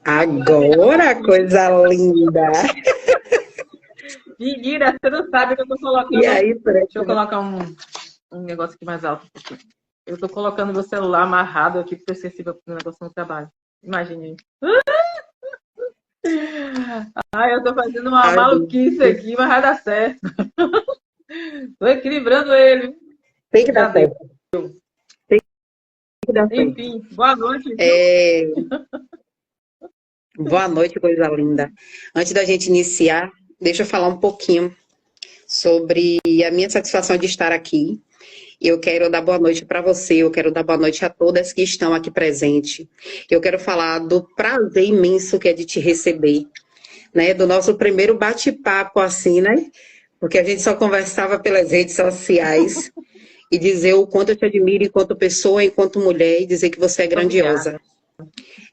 Agora, coisa linda! Menina, você não sabe que eu tô colocando. E aí, Deixa eu colocar um negócio aqui mais alto. Eu tô colocando meu celular amarrado aqui porque eu esqueci meu negócio no trabalho. Imagine. Ai, eu tô fazendo uma maluquice aqui, mas vai dar certo. Tô equilibrando ele. Tem que dar Cadê? certo. Tem que dar certo. Enfim, boa noite. Boa noite, coisa linda. Antes da gente iniciar, deixa eu falar um pouquinho sobre a minha satisfação de estar aqui. Eu quero dar boa noite para você, eu quero dar boa noite a todas que estão aqui presentes. Eu quero falar do prazer imenso que é de te receber, né? Do nosso primeiro bate-papo assim, né? Porque a gente só conversava pelas redes sociais e dizer o quanto eu te admiro enquanto pessoa, enquanto mulher, e dizer que você é grandiosa.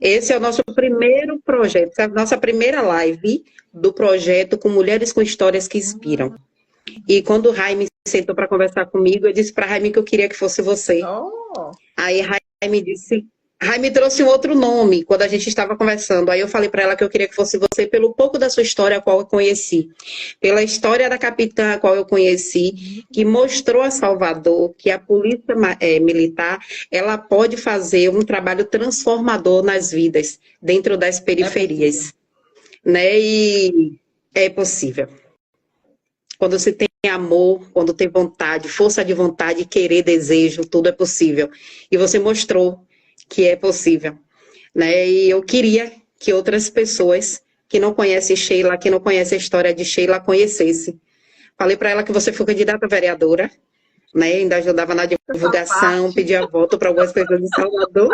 Esse é o nosso primeiro projeto, a nossa primeira live do projeto com Mulheres com Histórias que Inspiram. E quando o Jaime sentou para conversar comigo, eu disse para Jaime que eu queria que fosse você. Aí Jaime disse, Jaime trouxe um outro nome quando a gente estava conversando. Aí eu falei para ela que eu queria que fosse você pelo pouco da sua história a qual eu conheci. Pela história da capitã a qual eu conheci, que mostrou a Salvador que a polícia militar, ela pode fazer um trabalho transformador nas vidas, dentro das periferias. Né? E é possível. Quando você tem amor, quando tem vontade, força de vontade, querer, desejo, tudo é possível. E você mostrou que é possível, né? E eu queria que outras pessoas que não conhecem Sheila, que não conhecem a história de Sheila, conhecessem. Falei para ela que você foi candidata a vereadora, né? Ainda ajudava na divulgação, pedia voto para algumas pessoas de Salvador.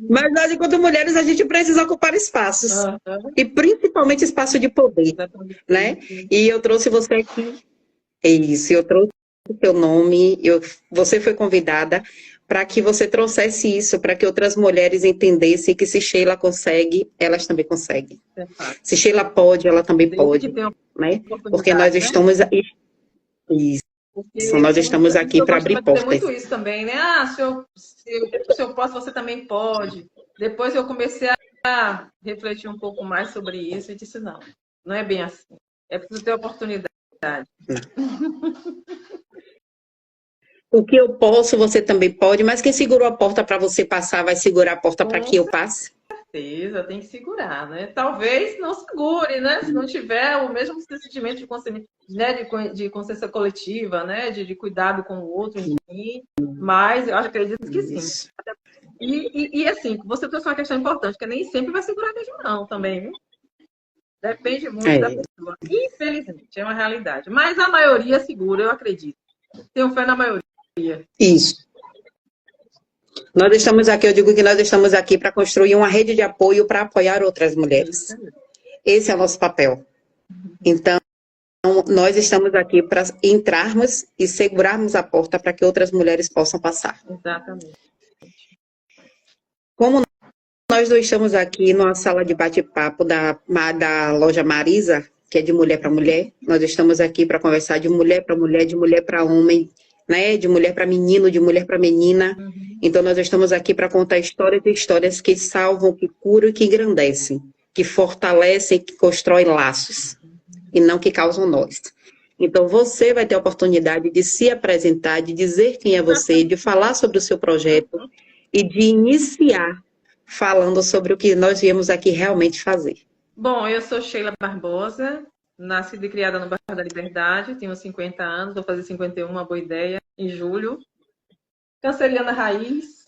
Mas nós, enquanto mulheres, a gente precisa ocupar espaços. E principalmente espaço de poder, né? E eu trouxe você aqui. É isso, eu trouxe o seu nome, você foi convidada para que você trouxesse isso, para que outras mulheres entendessem que se Sheila consegue, elas também conseguem. Se Sheila pode, ela também pode. Né? Porque nós estamos... Isso, nós estamos aqui para abrir portas. Tem muito isso também, né? Se eu posso, você também pode. Depois eu comecei a refletir um pouco mais sobre isso e disse, não é bem assim. É preciso ter oportunidade. O que eu posso, você também pode, mas quem segurou a porta para você passar, vai segurar a porta para que eu passe? Com certeza, tem que segurar, né? Talvez não segure, né? Se não tiver o mesmo sentimento de consciência coletiva, né? De cuidado com o outro, enfim. Mas eu acredito que sim. E assim, você trouxe uma questão importante, que nem sempre vai segurar mesmo, não, também, viu? Depende muito da pessoa. Infelizmente, é uma realidade. Mas a maioria segura, eu acredito. Tenho fé na maioria. Isso. Nós estamos aqui, eu digo que nós estamos aqui para construir uma rede de apoio para apoiar outras mulheres. Esse é o nosso papel. Então, nós estamos aqui para entrarmos e segurarmos a porta para que outras mulheres possam passar. Exatamente. Como nós dois estamos aqui numa sala de bate-papo da loja Marisa, que é de mulher para mulher, nós estamos aqui para conversar de mulher para mulher, de mulher para homem, né? De mulher para menino, de mulher para menina. Então, nós estamos aqui para contar histórias e histórias que salvam, que curam e que engrandecem, que fortalecem, que constroem laços, e não que causam nós. Então, você vai ter a oportunidade de se apresentar, de dizer quem é você, de falar sobre o seu projeto e de iniciar falando sobre o que nós viemos aqui realmente fazer. Bom, eu sou Sheila Barbosa, nascida e criada no bairro da Liberdade, tenho 50 anos, vou fazer 51, uma boa ideia, em julho. Canceriana raiz.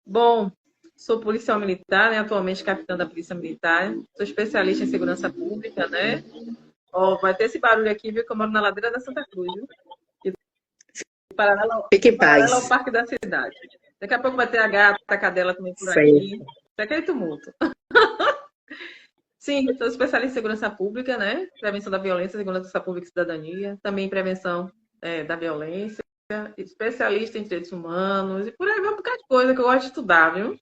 Bom, sou policial militar, né? Atualmente capitã da Polícia Militar. Sou especialista em segurança pública, né? Ó, vai ter esse barulho aqui, viu? Que eu moro na ladeira da Santa Cruz, viu? Paralelo ao Parque da Cidade. Daqui a pouco vai ter a gata, a cadela também por aqui. Daquele tumulto. Sim, sou especialista em segurança pública, né? Prevenção da violência, segurança pública e cidadania. Também prevenção da violência. Especialista em direitos humanos. E por aí vai um bocado de coisa que eu gosto de estudar, viu?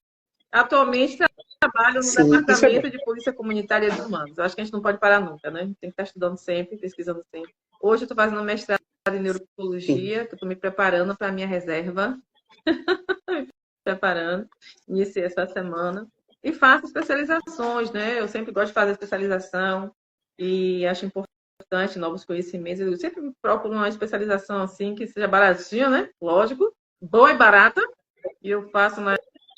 Atualmente trabalho no Departamento de Polícia Comunitária e Direitos Humanos. Eu acho que a gente não pode parar nunca, né? Tem que estar estudando sempre, pesquisando sempre. Hoje eu estou fazendo mestrado em neuropsicologia, que eu estou me preparando para a minha reserva. Preparando, iniciei essa semana. E faço especializações, né? Eu sempre gosto de fazer especialização e acho importante novos conhecimentos. Eu sempre procuro uma especialização assim que seja baratinha, né? Lógico, boa e barata. E eu faço na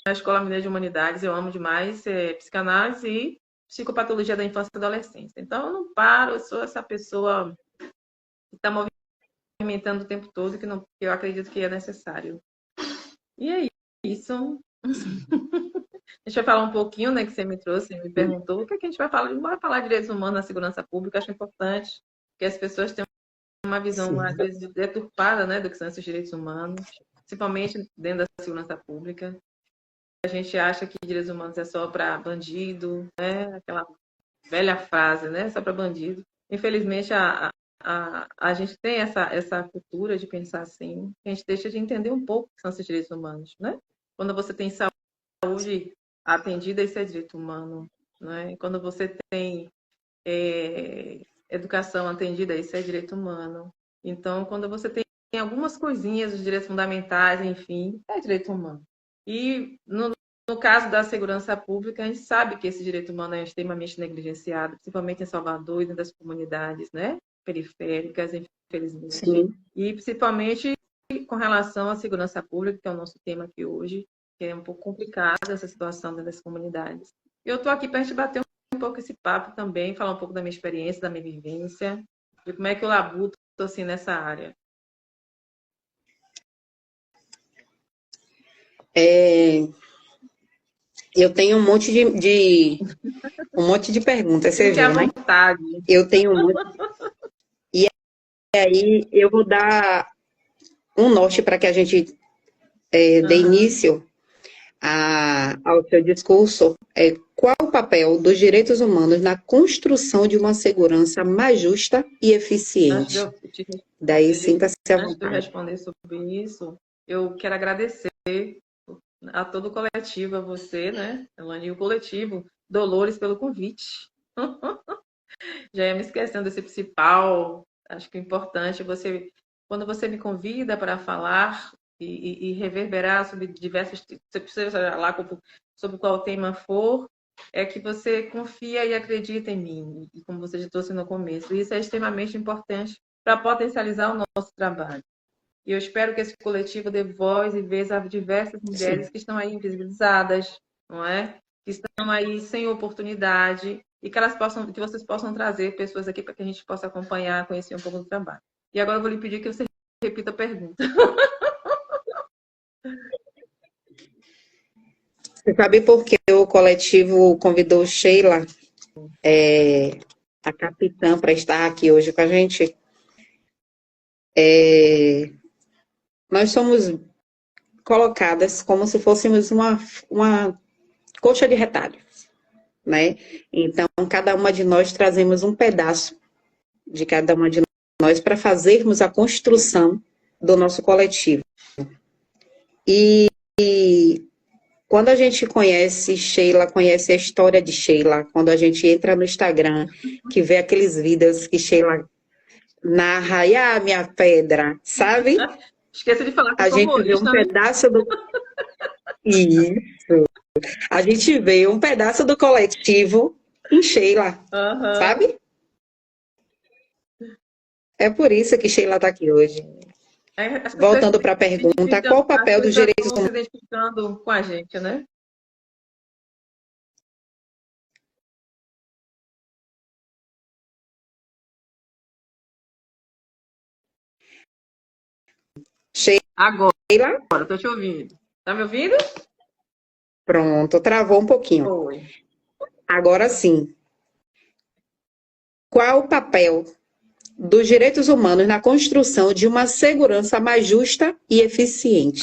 Escola Mineira de Humanidades. Eu amo demais psicanálise e psicopatologia da infância e adolescência. Então, eu não paro, eu sou essa pessoa que está movimentando o tempo todo, que eu acredito que é necessário. E é isso. A gente vai falar um pouquinho, né, que você me trouxe, me perguntou, o que é que a gente vai falar? Bora falar de direitos humanos na segurança pública, acho importante, que as pessoas tenham uma visão, às vezes, deturpada, né, do que são esses direitos humanos, principalmente dentro da segurança pública. A gente acha que direitos humanos é só para bandido, né, aquela velha frase, né, só para bandido. Infelizmente, a gente tem essa cultura de pensar assim, que a gente deixa de entender um pouco o que são esses direitos humanos, né? Quando você tem saúde atendida, isso é direito humano, né? Quando você tem educação atendida, isso é direito humano. Então, quando você tem algumas coisinhas, os direitos fundamentais, enfim, é direito humano. E no caso da segurança pública, a gente sabe que esse direito humano é extremamente negligenciado, principalmente em Salvador e dentro das comunidades, né? Periféricas, infelizmente. Sim. E principalmente com relação à segurança pública, que é o nosso tema aqui hoje, que é um pouco complicada essa situação dentro das comunidades. Eu estou aqui para a gente bater um pouco esse papo também, falar um pouco da minha experiência, da minha vivência, de como é que eu labuto assim nessa área. Eu tenho um monte de perguntas, você viu, né? Eu tenho um monte. E aí eu vou dar um norte para que a gente dê início ao seu discurso. Qual o papel dos direitos humanos na construção de uma segurança mais justa e eficiente? Daí sinta-se à vontade. Antes de eu responder sobre isso, eu quero agradecer a todo o coletivo, a você, né, Elane, e o coletivo Dolores pelo convite. Já ia me esquecendo desse principal. Acho que é importante quando você me convida para falar e reverberar sobre diversos, seja lá sobre qual tema for, é que você confia e acredita em mim, e como você já trouxe no começo. Isso é extremamente importante para potencializar o nosso trabalho. E eu espero que esse coletivo dê voz e vez a diversas mulheres que estão aí invisibilizadas, não é? Que estão aí sem oportunidade e que vocês possam trazer pessoas aqui para que a gente possa acompanhar, conhecer um pouco do trabalho. E agora eu vou lhe pedir que você repita a pergunta. Você sabe por que o coletivo convidou Sheila, a capitã, para estar aqui hoje com a gente? Nós somos colocadas como se fôssemos uma coxa de retalho, né? Então, cada uma de nós trazemos um pedaço de cada uma de nós para fazermos a construção do nosso coletivo. E quando a gente conhece Sheila, conhece a história de Sheila, quando a gente entra no Instagram, que vê aqueles vídeos que Sheila narra, e minha pedra, sabe? Esqueça de falar que a gente vê um pedaço do... Isso. A gente vê um pedaço do coletivo em Sheila, sabe? É por isso que Sheila está aqui hoje. Voltando para a pergunta, qual o papel dos direitos humanos? Se identificando com a gente, né? Agora, estou te ouvindo. Está me ouvindo? Pronto, travou um pouquinho. Foi. Agora sim. Qual o papel dos direitos humanos na construção de uma segurança mais justa e eficiente?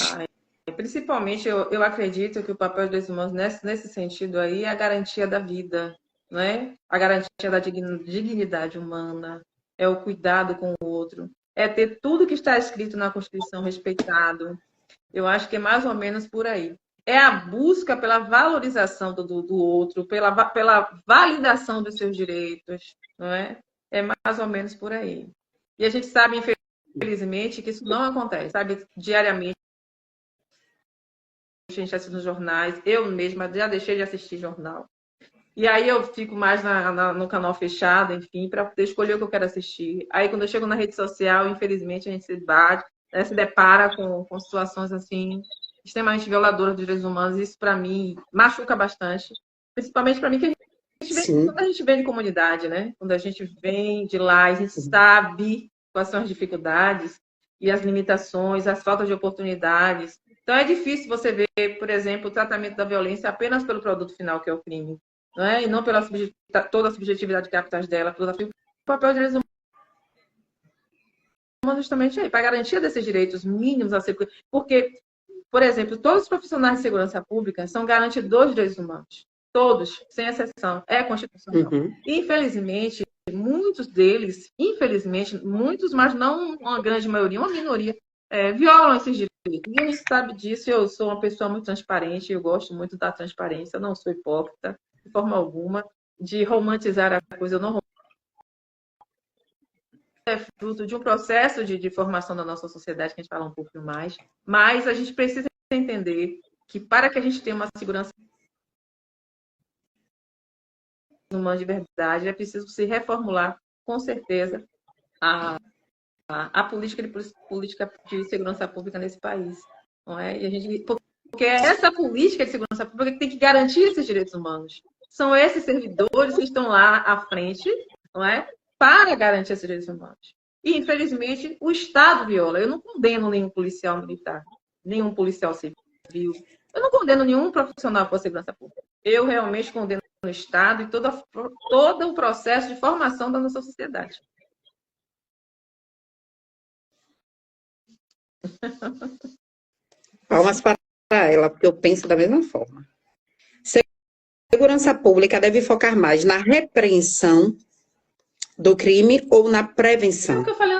Principalmente, eu acredito que o papel dos direitos humanos nesse sentido aí é a garantia da vida, né? A garantia da dignidade humana, é o cuidado com o outro, é ter tudo que está escrito na Constituição respeitado. Eu acho que é mais ou menos por aí. É a busca pela valorização do outro, pela validação dos seus direitos, não é? É mais ou menos por aí. E a gente sabe, infelizmente, que isso não acontece, sabe? Diariamente, a gente assiste nos jornais, eu mesma já deixei de assistir jornal. E aí eu fico mais no canal fechado, enfim, para poder escolher o que eu quero assistir. Aí quando eu chego na rede social, infelizmente, a gente se bate, né, se depara com situações assim, extremamente violadoras dos direitos humanos. Isso, para mim, machuca bastante. Principalmente para mim, que quando a gente vem de comunidade, né? Quando a gente vem de lá, a gente sabe quais são as dificuldades e as limitações, as faltas de oportunidades. Então é difícil você ver, por exemplo, o tratamento da violência apenas pelo produto final, que é o crime, não é? E não pela toda a subjetividade de capitais dela, o papel de direitos humanos justamente aí, para garantia desses direitos mínimos a ser. Porque, por exemplo, todos os profissionais de segurança pública são garantidores de direitos humanos. Todos, sem exceção, é constitucional. Infelizmente, muitos deles, muitos, mas não uma grande maioria, uma minoria, violam esses direitos. E a gente sabe disso, eu sou uma pessoa muito transparente, eu gosto muito da transparência, eu não sou hipócrita, de forma alguma, de romantizar a coisa, eu não é fruto de um processo de formação da nossa sociedade, que a gente fala um pouco mais, mas a gente precisa entender que para que a gente tenha uma segurança humana de verdade, é preciso se reformular, com certeza, a política de segurança pública nesse país. Não é? E a gente, porque é essa política de segurança pública que tem que garantir esses direitos humanos. São esses servidores que estão lá à frente, não é? Para garantir esses direitos humanos. E, infelizmente, o Estado viola. Eu não condeno nenhum policial militar, nenhum policial civil. Eu não condeno nenhum profissional por segurança pública. Eu realmente condeno o Estado e todo o processo de formação da nossa sociedade. Palmas para ela, porque eu penso da mesma forma. Segurança pública deve focar mais na repreensão do crime ou na prevenção? É o que eu falei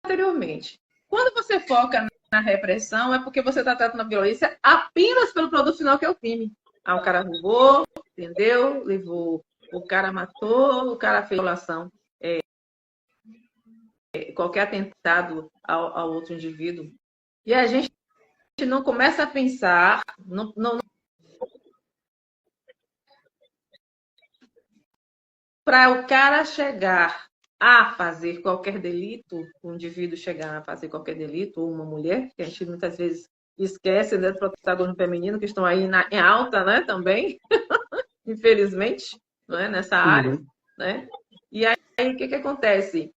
anteriormente. Quando você foca na repressão, é porque você está tratando a violência apenas pelo produto final, que é o crime. Ah, o cara roubou, entendeu? Levou, o cara matou, o cara fez violação. Qualquer atentado ao outro indivíduo. E a gente não começa a pensar, para o cara chegar a fazer qualquer delito, o indivíduo chegar a fazer qualquer delito, ou uma mulher, que a gente muitas vezes esquece, né, do protagonismo feminino, que estão aí em alta, né, também, infelizmente, não é, nessa área, né? E aí, o que acontece?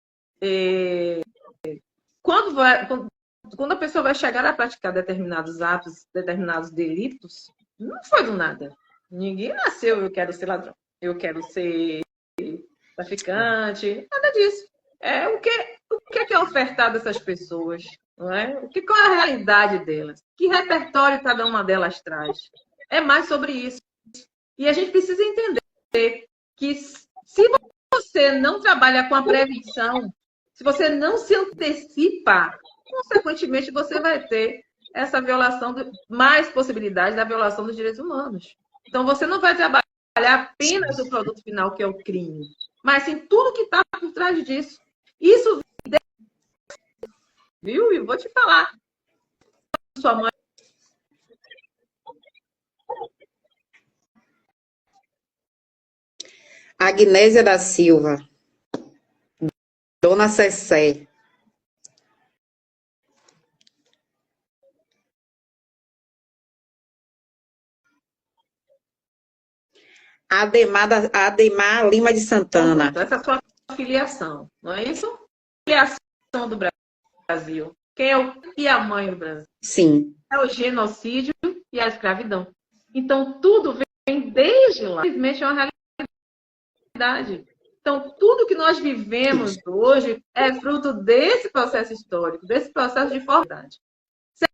Quando a pessoa vai chegar a praticar determinados atos, determinados delitos, não foi do nada. Ninguém nasceu, eu quero ser ladrão, eu quero ser traficante, nada disso. O que é ofertado a essas pessoas? Não é? Qual é a realidade delas? Que repertório cada uma delas traz? É mais sobre isso. E a gente precisa entender que se você não trabalha com a prevenção, se você não se antecipa, consequentemente você vai ter essa violação, mais possibilidade da violação dos direitos humanos. Então você não vai trabalhar apenas o produto final, que é o crime, mas sim tudo que está por trás disso. Isso, viu? Eu vou te falar. Sua mãe. Agnésia da Silva. Dona Cessé. Ademar Lima de Santana. Essa é a sua filiação, não é isso? Filiação do Brasil. Quem é e a mãe do Brasil? Sim. É o genocídio e a escravidão. Então, tudo vem desde lá. Simplesmente é uma realidade. Então, tudo que nós vivemos hoje é fruto desse processo histórico, desse processo de formação. Se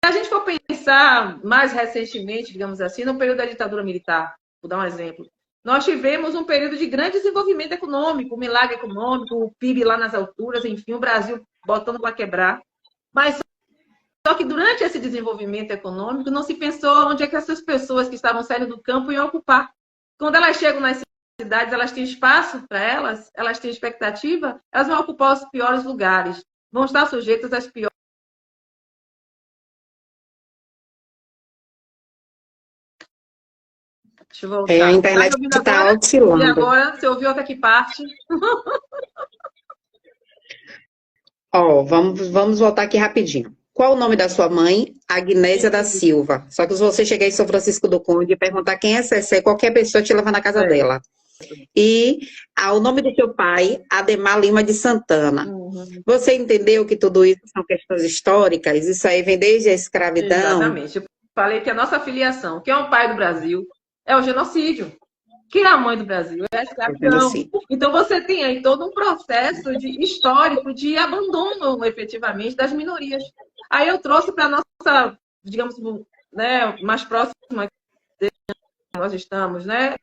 a gente for pensar mais recentemente, digamos assim, no período da ditadura militar, vou dar um exemplo, nós tivemos um período de grande desenvolvimento econômico, um milagre econômico, o PIB lá nas alturas, enfim, o Brasil botando para quebrar. Mas só que durante esse desenvolvimento econômico não se pensou onde é que essas pessoas que estavam saindo do campo iam ocupar. Quando elas chegam nas cidades, elas têm espaço para elas têm expectativa, elas vão ocupar os piores lugares. vão estar sujeitos às piores. Deixa eu voltar. A internet está oscilando. E agora, você ouviu até que parte? Vamos voltar aqui rapidinho. Qual o nome da sua mãe? Agnésia da Silva. Só que se você chegar em São Francisco do Conde e perguntar quem é Cecé, qualquer pessoa te leva na casa dela. E o nome do seu pai, Ademar Lima de Santana. Você entendeu que tudo isso são questões históricas? Isso aí vem desde a escravidão? Exatamente. Eu falei que a nossa filiação, que é o pai do Brasil, é o genocídio. Que é a mãe do Brasil, é a escravidão. Então você tem aí todo um processo histórico de abandono, efetivamente, das minorias. Aí eu trouxe para a nossa, digamos, né, mais próxima que nós estamos, né?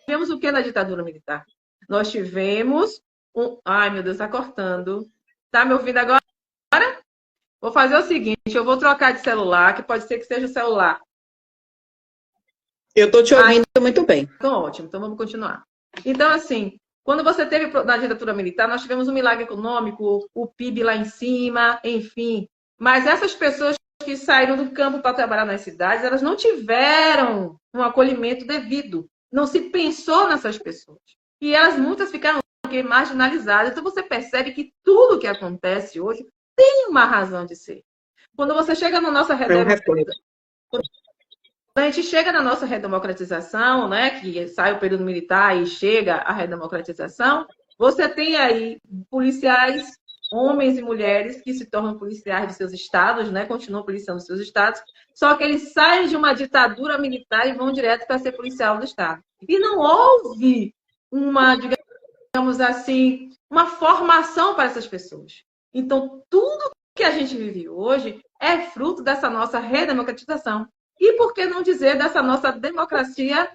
Tivemos o que na ditadura militar? Nós tivemos Ai, meu Deus, está cortando. Tá me ouvindo agora? Vou fazer o seguinte, eu vou trocar de celular, que pode ser que seja o celular. Eu estou te ouvindo muito bem. Então, ótimo. Então, vamos continuar. Então, assim, quando você teve na ditadura militar, nós tivemos um milagre econômico, o PIB lá em cima, enfim. Mas essas pessoas que saíram do campo para trabalhar nas cidades, elas não tiveram um acolhimento devido. Não se pensou nessas pessoas. E elas, muitas ficaram marginalizadas. Então, você percebe que tudo que acontece hoje tem uma razão de ser. Quando você chega na nossa redemocratização, a gente chega na nossa redemocratização, né, que sai o período militar e chega a redemocratização, você tem aí policiais, homens e mulheres, que se tornam policiais de seus estados, né, continuam policiando seus estados, só que eles saem de uma ditadura militar e vão direto para ser policial do estado. E não houve uma, digamos assim, uma formação para essas pessoas. Então, tudo que a gente vive hoje é fruto dessa nossa redemocratização. E por que não dizer dessa nossa democracia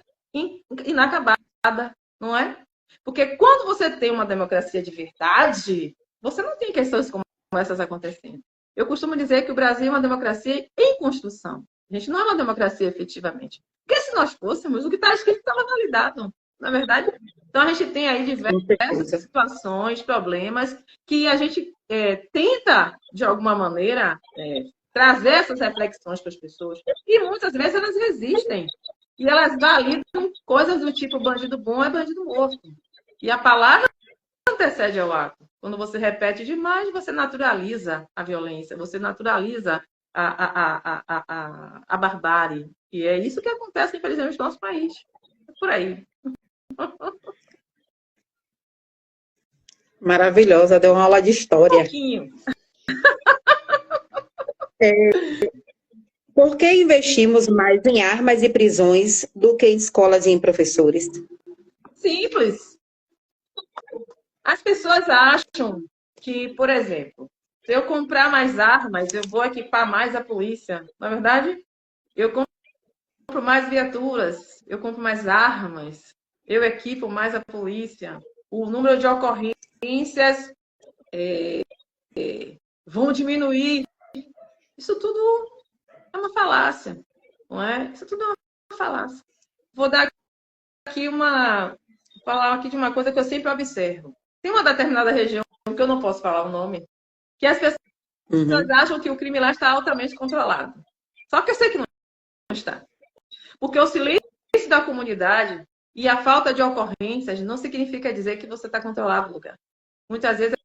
inacabada, não é? Porque quando você tem uma democracia de verdade, você não tem questões como essas acontecendo. Eu costumo dizer que o Brasil é uma democracia em construção. A gente não é uma democracia efetivamente. Porque se nós fôssemos, o que está escrito estava validado, na verdade. Então a gente tem aí diversas situações, problemas, que a gente tenta, de alguma maneira, trazer essas reflexões para as pessoas. E muitas vezes elas resistem. E elas validam coisas do tipo bandido bom é bandido morto. E a palavra antecede ao ato. Quando você repete demais, você naturaliza a violência, você naturaliza a barbárie. E é isso que acontece, infelizmente, no nosso país. É por aí. Maravilhosa, deu uma aula de história. Um pouquinho. Por que investimos mais em armas e prisões do que em escolas e em professores? Simples. As pessoas acham que, por exemplo, se eu comprar mais armas, eu vou equipar mais a polícia. Na verdade, eu compro mais viaturas, eu compro mais armas, eu equipo mais a polícia. O número de ocorrências vão diminuir. Isso tudo é uma falácia, não é? Isso tudo é uma falácia. Vou dar aqui falar aqui de uma coisa que eu sempre observo. Tem uma determinada região, que eu não posso falar o nome, que as pessoas acham que o crime lá está altamente controlado. Só que eu sei que não está. Porque o silêncio da comunidade e a falta de ocorrências não significa dizer que você está controlado no lugar. Muitas vezes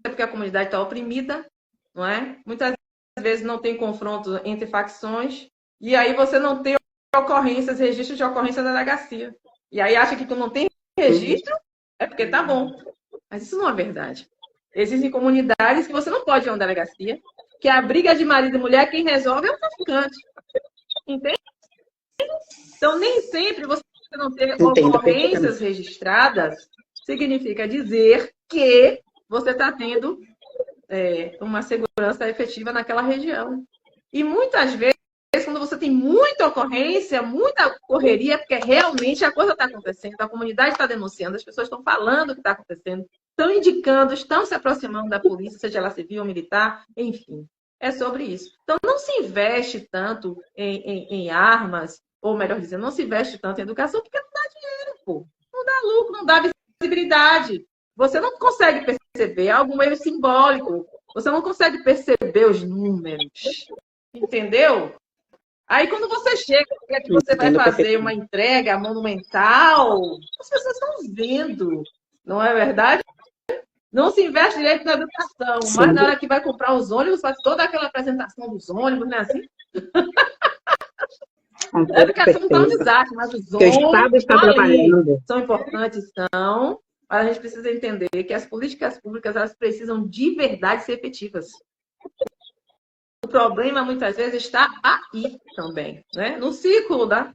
é porque a comunidade está oprimida, não é? Muitas vezes não tem confronto entre facções, e aí você não tem ocorrências, registros de ocorrência da delegacia. E aí acha que tu não tem registro, é porque tá bom. Mas isso não é verdade. Existem comunidades que você não pode ir a uma delegacia, que a briga de marido e mulher, quem resolve é o traficante. Entende? Então, nem sempre você não ter ocorrências registradas significa dizer que você está tendo uma segurança efetiva naquela região. E muitas vezes, quando você tem muita ocorrência, muita correria, é porque realmente a coisa está acontecendo, a comunidade está denunciando, as pessoas estão falando o que está acontecendo, estão indicando, estão se aproximando da polícia, seja ela civil ou militar, enfim. É sobre isso. Então, não se investe tanto em armas, ou melhor dizendo, não se investe tanto em educação, porque não dá dinheiro, pô. Não dá lucro, não dá visibilidade. você não consegue perceber algo meio simbólico. Você não consegue perceber os números. Entendeu? Aí, quando você chega, que você vai fazer uma entrega monumental, as pessoas estão vendo, não é verdade? Não se investe direito na educação, Sim. mas na hora que vai comprar os ônibus, faz toda aquela apresentação dos ônibus, né? Assim. A educação não está um desastre, mas os ônibus são importantes, são. Mas a gente precisa entender que as políticas públicas elas precisam de verdade ser efetivas. O problema, muitas vezes, está aí também, né? No ciclo da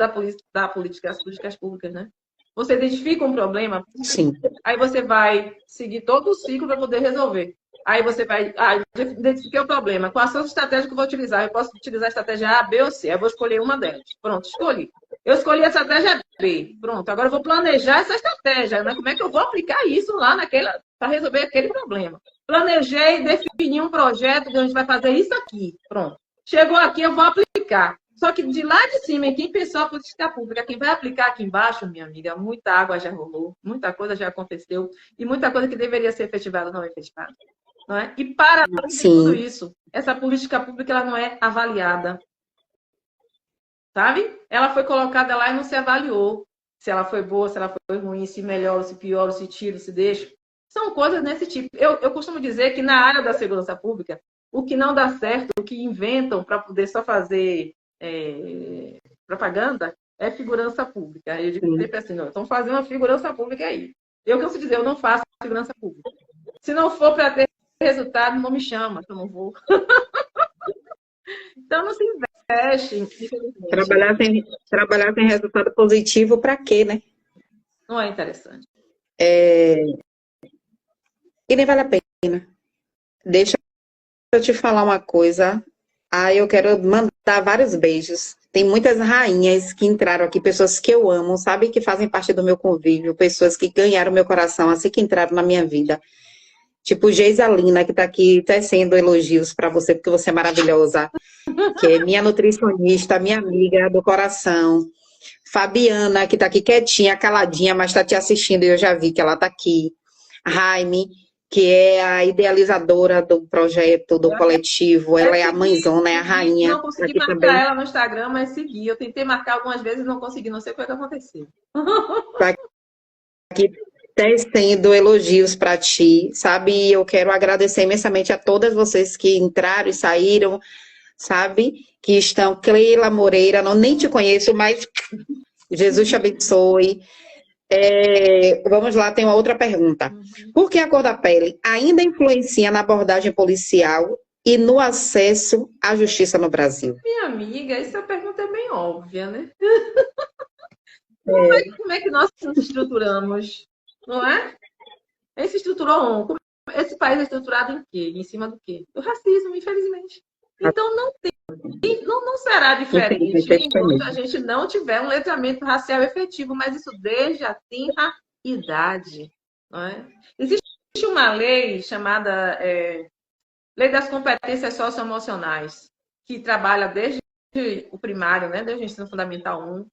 política, as políticas públicas, né? Você identifica um problema, sim, aí você vai seguir todo o ciclo para poder resolver. Aí você vai, identifiquei o problema. Qual a sua estratégia que eu vou utilizar? Eu posso utilizar a estratégia A, B ou C. Eu vou escolher uma delas. Pronto, escolhi. Eu escolhi a estratégia B. Pronto, agora eu vou planejar essa estratégia, né? Como é que eu vou aplicar isso lá para resolver aquele problema? Planejei, defini um projeto que a gente vai fazer isso aqui. Pronto. Chegou aqui, eu vou aplicar. Só que de lá de cima, quem pensou a política pública, quem vai aplicar aqui embaixo, minha amiga, muita água já rolou, muita coisa já aconteceu e muita coisa que deveria ser efetivada não é efetivada. Não é? E para tudo isso, essa política pública ela não é avaliada. Sabe? Ela foi colocada lá e não se avaliou. Se ela foi boa, se ela foi ruim, se melhora, se piora, se tira, se deixa. São coisas desse tipo. Eu costumo dizer que na área da segurança pública, o que não dá certo, o que inventam para poder só fazer propaganda, é figurança pública. Eu digo sempre assim, não, estão fazendo uma figurança pública aí. Eu canso de dizer, eu não faço figurança pública. Se não for para ter resultado, não me chama, que eu não vou. Então, não se investe, infelizmente. Trabalhar sem resultado positivo para quê, né? Não é interessante. E nem vale a pena. Deixa eu te falar uma coisa. Eu quero mandar vários beijos. Tem muitas rainhas que entraram aqui, pessoas que eu amo, sabe? Que fazem parte do meu convívio, pessoas que ganharam meu coração assim que entraram na minha vida. Tipo Geisalina, que está aqui tecendo elogios para você, porque você é maravilhosa. Que é minha nutricionista, minha amiga do coração. Fabiana, que está aqui quietinha, caladinha, mas está te assistindo e eu já vi que ela está aqui. Raime, que é a idealizadora do projeto, do coletivo. Ela é a mãezona, é a rainha. Não consegui marcar também. Ela no Instagram, mas segui. Eu tentei marcar algumas vezes e não consegui. Não sei o que aconteceu. Tá aqui tecendo elogios para ti, sabe? E eu quero agradecer imensamente a todas vocês que entraram e saíram, sabe? Que estão. Cleila Moreira, nem te conheço, mas Jesus te abençoe. Vamos lá, tem uma outra pergunta. Por que a cor da pele ainda influencia na abordagem policial e no acesso à justiça no Brasil? Minha amiga, essa pergunta é bem óbvia, né? Como é que nós nos estruturamos? Não é? Esse país é estruturado em quê? Em cima do quê? Do racismo, infelizmente. Então não será diferente enquanto a gente não tiver um letramento racial efetivo, mas isso desde a tenra idade. Não é? Existe uma lei chamada Lei das Competências Socioemocionais, que trabalha desde o primário, né? Desde o ensino fundamental 1.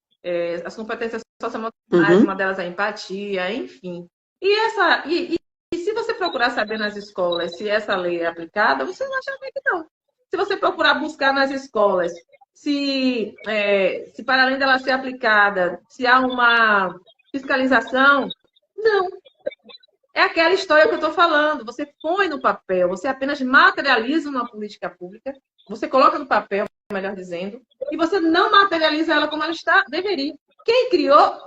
As competências socioemocionais, uma delas é a empatia, enfim. E se você procurar saber nas escolas se essa lei é aplicada, você vai achar que não. Se você procurar buscar nas escolas se para além dela ser aplicada, se há uma fiscalização, não. É aquela história que eu estou falando. Você põe no papel, você apenas materializa uma política pública, você coloca no papel, melhor dizendo, e você não materializa ela como ela deveria. Quem criou,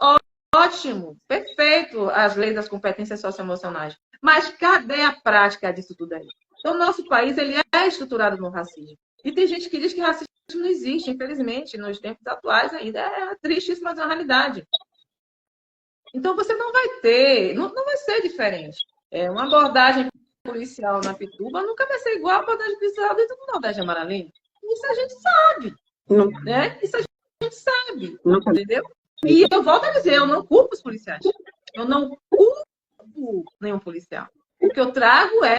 ótimo, perfeito, as leis das competências socioemocionais. Mas cadê a prática disso tudo aí? Então, o nosso país ele é estruturado no racismo. E tem gente que diz que racismo não existe, infelizmente, nos tempos atuais ainda é tristíssima a realidade. Então, você não vai ter, não vai ser diferente. Uma abordagem policial na Pituba nunca vai ser igual a abordagem policial dentro do Nordeste Amaralino. Isso a gente sabe. Né? Isso a gente sabe. Entendeu? E eu volto a dizer, eu não culpo os policiais. Eu não culpo nenhum policial. O que eu trago é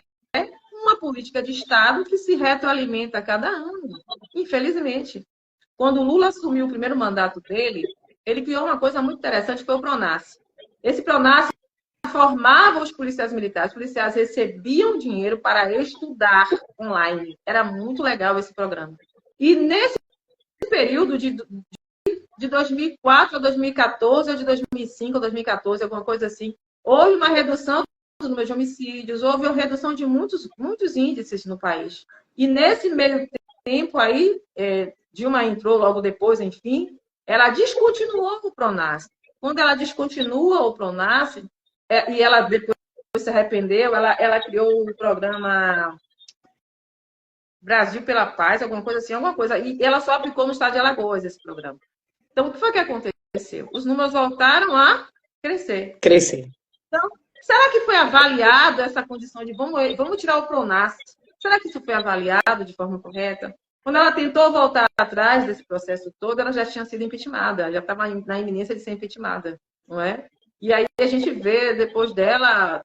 uma política de Estado que se retroalimenta a cada ano. Infelizmente. Quando o Lula assumiu o primeiro mandato dele, ele criou uma coisa muito interessante, que foi o PRONASSE. Esse PRONASSE formava os policiais militares. Os policiais recebiam dinheiro para estudar online. Era muito legal esse programa. E nesse período de 2004 a 2014, ou de 2005 a 2014, alguma coisa assim, houve uma redução do número de homicídios, houve uma redução de muitos índices no país. E nesse meio tempo aí, Dilma entrou logo depois, enfim, ela descontinuou o PRONAF. Quando ela descontinua o PRONAF, e ela depois se arrependeu, ela criou o programa Brasil pela Paz, alguma coisa assim, e ela só aplicou no estado de Alagoas esse programa. Então, o que foi que aconteceu? Os números voltaram a crescer. Então, será que foi avaliado essa condição de vamos tirar o PRONAF? Será que isso foi avaliado de forma correta? Quando ela tentou voltar atrás desse processo todo, ela já tinha sido impeachmentada, já estava na iminência de ser impeachmentada, não é? E aí a gente vê, depois dela...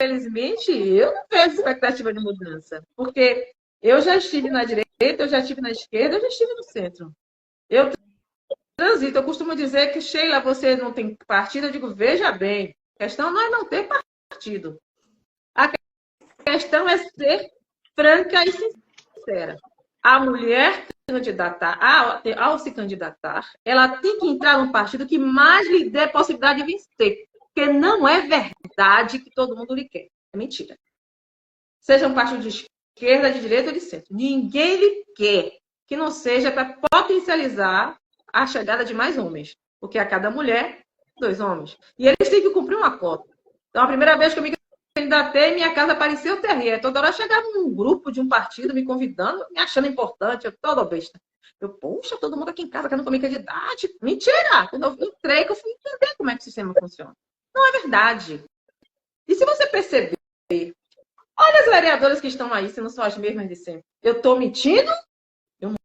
Infelizmente, eu não vejo expectativa de mudança, porque eu já estive na direita, eu já estive na esquerda, eu já estive no centro. Eu transito, eu costumo dizer que, Sheila, você não tem partido, eu digo, veja bem, a questão não é não ter partido. A questão é ser franca e sincera. A mulher ao se candidatar, ela tem que entrar num partido que mais lhe dê possibilidade de vencer. Porque não é verdade que todo mundo lhe quer. É mentira. Seja um partido de esquerda, de direita ou de centro. Ninguém lhe quer que não seja para potencializar a chegada de mais homens. Porque a cada mulher, 2 homens. E eles têm que cumprir uma cota. Então, a primeira vez que eu me candidatei, minha casa parecia o TRE. Toda hora chegava um grupo de um partido me convidando, me achando importante, eu toda besta. Eu, poxa, todo mundo aqui em casa querendo que eu me candidate. Mentira! Quando eu entrei, que eu fui entender como é que o sistema funciona. Não é verdade. E se você perceber, olha as vereadoras que estão aí, se não são as mesmas de sempre. Eu estou mentindo? Eu não.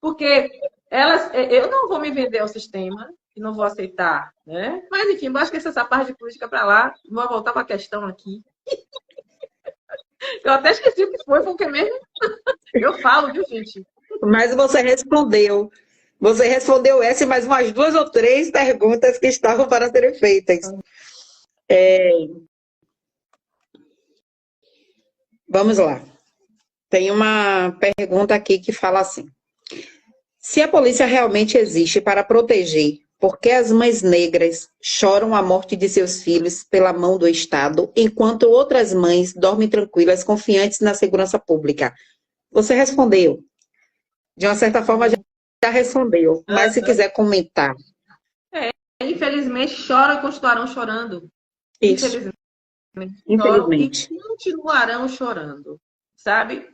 Porque eu não vou me vender ao sistema e não vou aceitar, né? Mas, enfim, vou esquecer essa parte de política para lá. Vou voltar para a questão aqui. Eu até esqueci o que foi o que mesmo. Eu falo, viu, gente? Mas você respondeu. Você respondeu essa e mais umas 2 ou 3 perguntas que estavam para serem feitas. Vamos lá. Tem uma pergunta aqui que fala assim: se a polícia realmente existe para proteger, por que as mães negras choram a morte de seus filhos pela mão do Estado, enquanto outras mães dormem tranquilas, confiantes na segurança pública? Você respondeu. De uma certa forma, já respondeu. Mas se quiser comentar. Infelizmente, choram e continuarão chorando. Isso. Infelizmente. E continuarão chorando, sabe?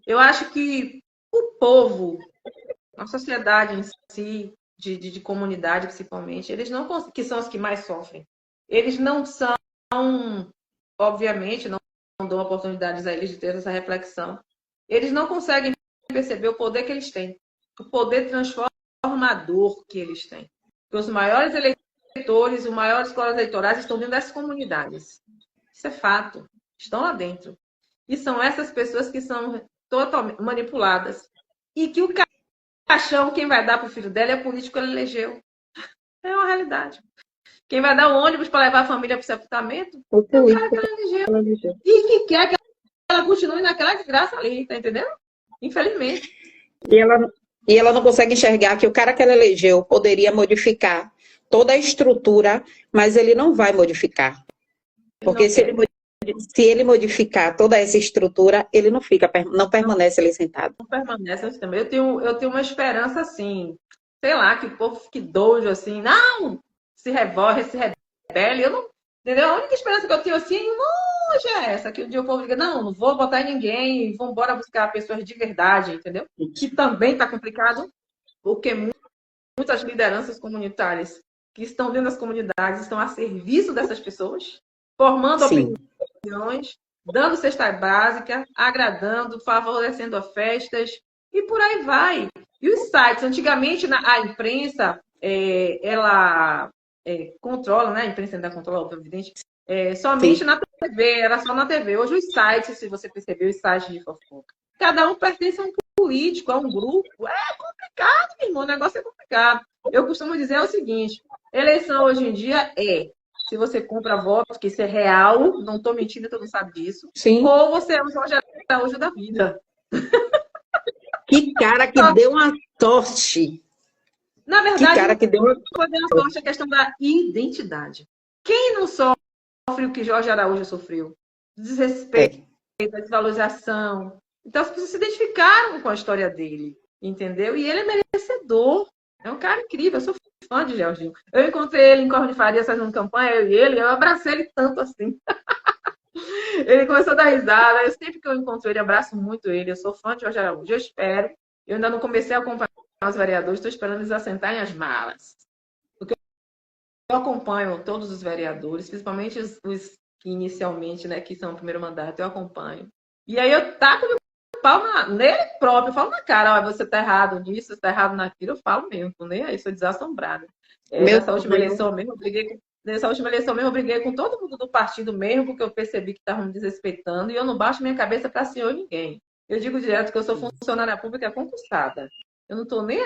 Eu acho que o povo, a sociedade em si, de comunidade principalmente, eles não que são os que mais sofrem. Eles não são, obviamente, não dão oportunidades a eles de ter essa reflexão. Eles não conseguem perceber o poder que eles têm, o poder transformador que eles têm. Porque os maiores eleitores, os maiores colégios eleitorais estão dentro dessas comunidades. Isso é fato. Estão lá dentro. E são essas pessoas que são totalmente manipuladas. E que o caixão, quem vai dar para o filho dela é o político que ela elegeu. É uma realidade. Quem vai dar o ônibus para levar a família para o sepultamento é o cara que ela elegeu. E que quer que ela continue naquela desgraça ali, tá entendendo? Infelizmente. E ela não consegue enxergar que o cara que ela elegeu poderia modificar toda a estrutura, mas ele não vai modificar. Porque se ele modificar toda essa estrutura, ele não permanece ali sentado. Não permanece ali também. Eu tenho uma esperança assim, sei lá, que o povo fique doido assim, não, se revolte, se rebele. Eu não, entendeu? A única esperança que eu tenho assim, longe é essa, que um dia o povo diga, não vou votar em ninguém, vamos embora buscar pessoas de verdade, entendeu? Que também está complicado, porque muitas lideranças comunitárias que estão dentro das comunidades estão a serviço dessas pessoas, formando opiniões, dando cesta básica, agradando, favorecendo as festas e por aí vai. E os sites, antigamente a imprensa, ela controla, né? A imprensa ainda controla, obviamente, somente Sim. na TV, era só na TV. Hoje os sites, se você percebeu, os sites de fofoca, cada um pertence a um político, a um grupo. É complicado, meu irmão, o negócio é complicado. Eu costumo dizer o seguinte, eleição hoje em dia se você compra votos, que isso é real, não estou mentindo, todo mundo sabe disso, Sim. ou você é um Jorge Araújo da vida. Que cara que deu uma sorte. Na Que verdade, cara que deu uma não deu sorte a questão da identidade. Quem não sofre o que Jorge Araújo sofreu? Desrespeito, sorte. desvalorização. Então as pessoas se identificaram com a história dele, entendeu? E ele é merecedor. É um cara incrível. Eu sou fã de Jorginho. Eu encontrei ele em Corno de Faria fazendo campanha, eu abracei ele tanto assim. Ele começou a dar risada. Eu sempre que eu encontro ele, abraço muito ele. Eu sou fã de Jorge Araújo. Eu espero. Eu ainda não comecei a acompanhar os vereadores, estou esperando eles assentarem as malas. Porque eu acompanho todos os vereadores, principalmente os que inicialmente, né, que são o primeiro mandato, eu acompanho. E aí eu taco o pau nele próprio, eu falo na cara, você tá errado nisso, você tá errado naquilo, eu falo mesmo, nem aí, sou desassombrada. Nessa última eleição mesmo, eu briguei com todo mundo do partido mesmo, porque eu percebi que estavam me desrespeitando, e eu não baixo minha cabeça para senhor ninguém. Eu digo direto que eu sou funcionária pública concursada. Eu não estou nem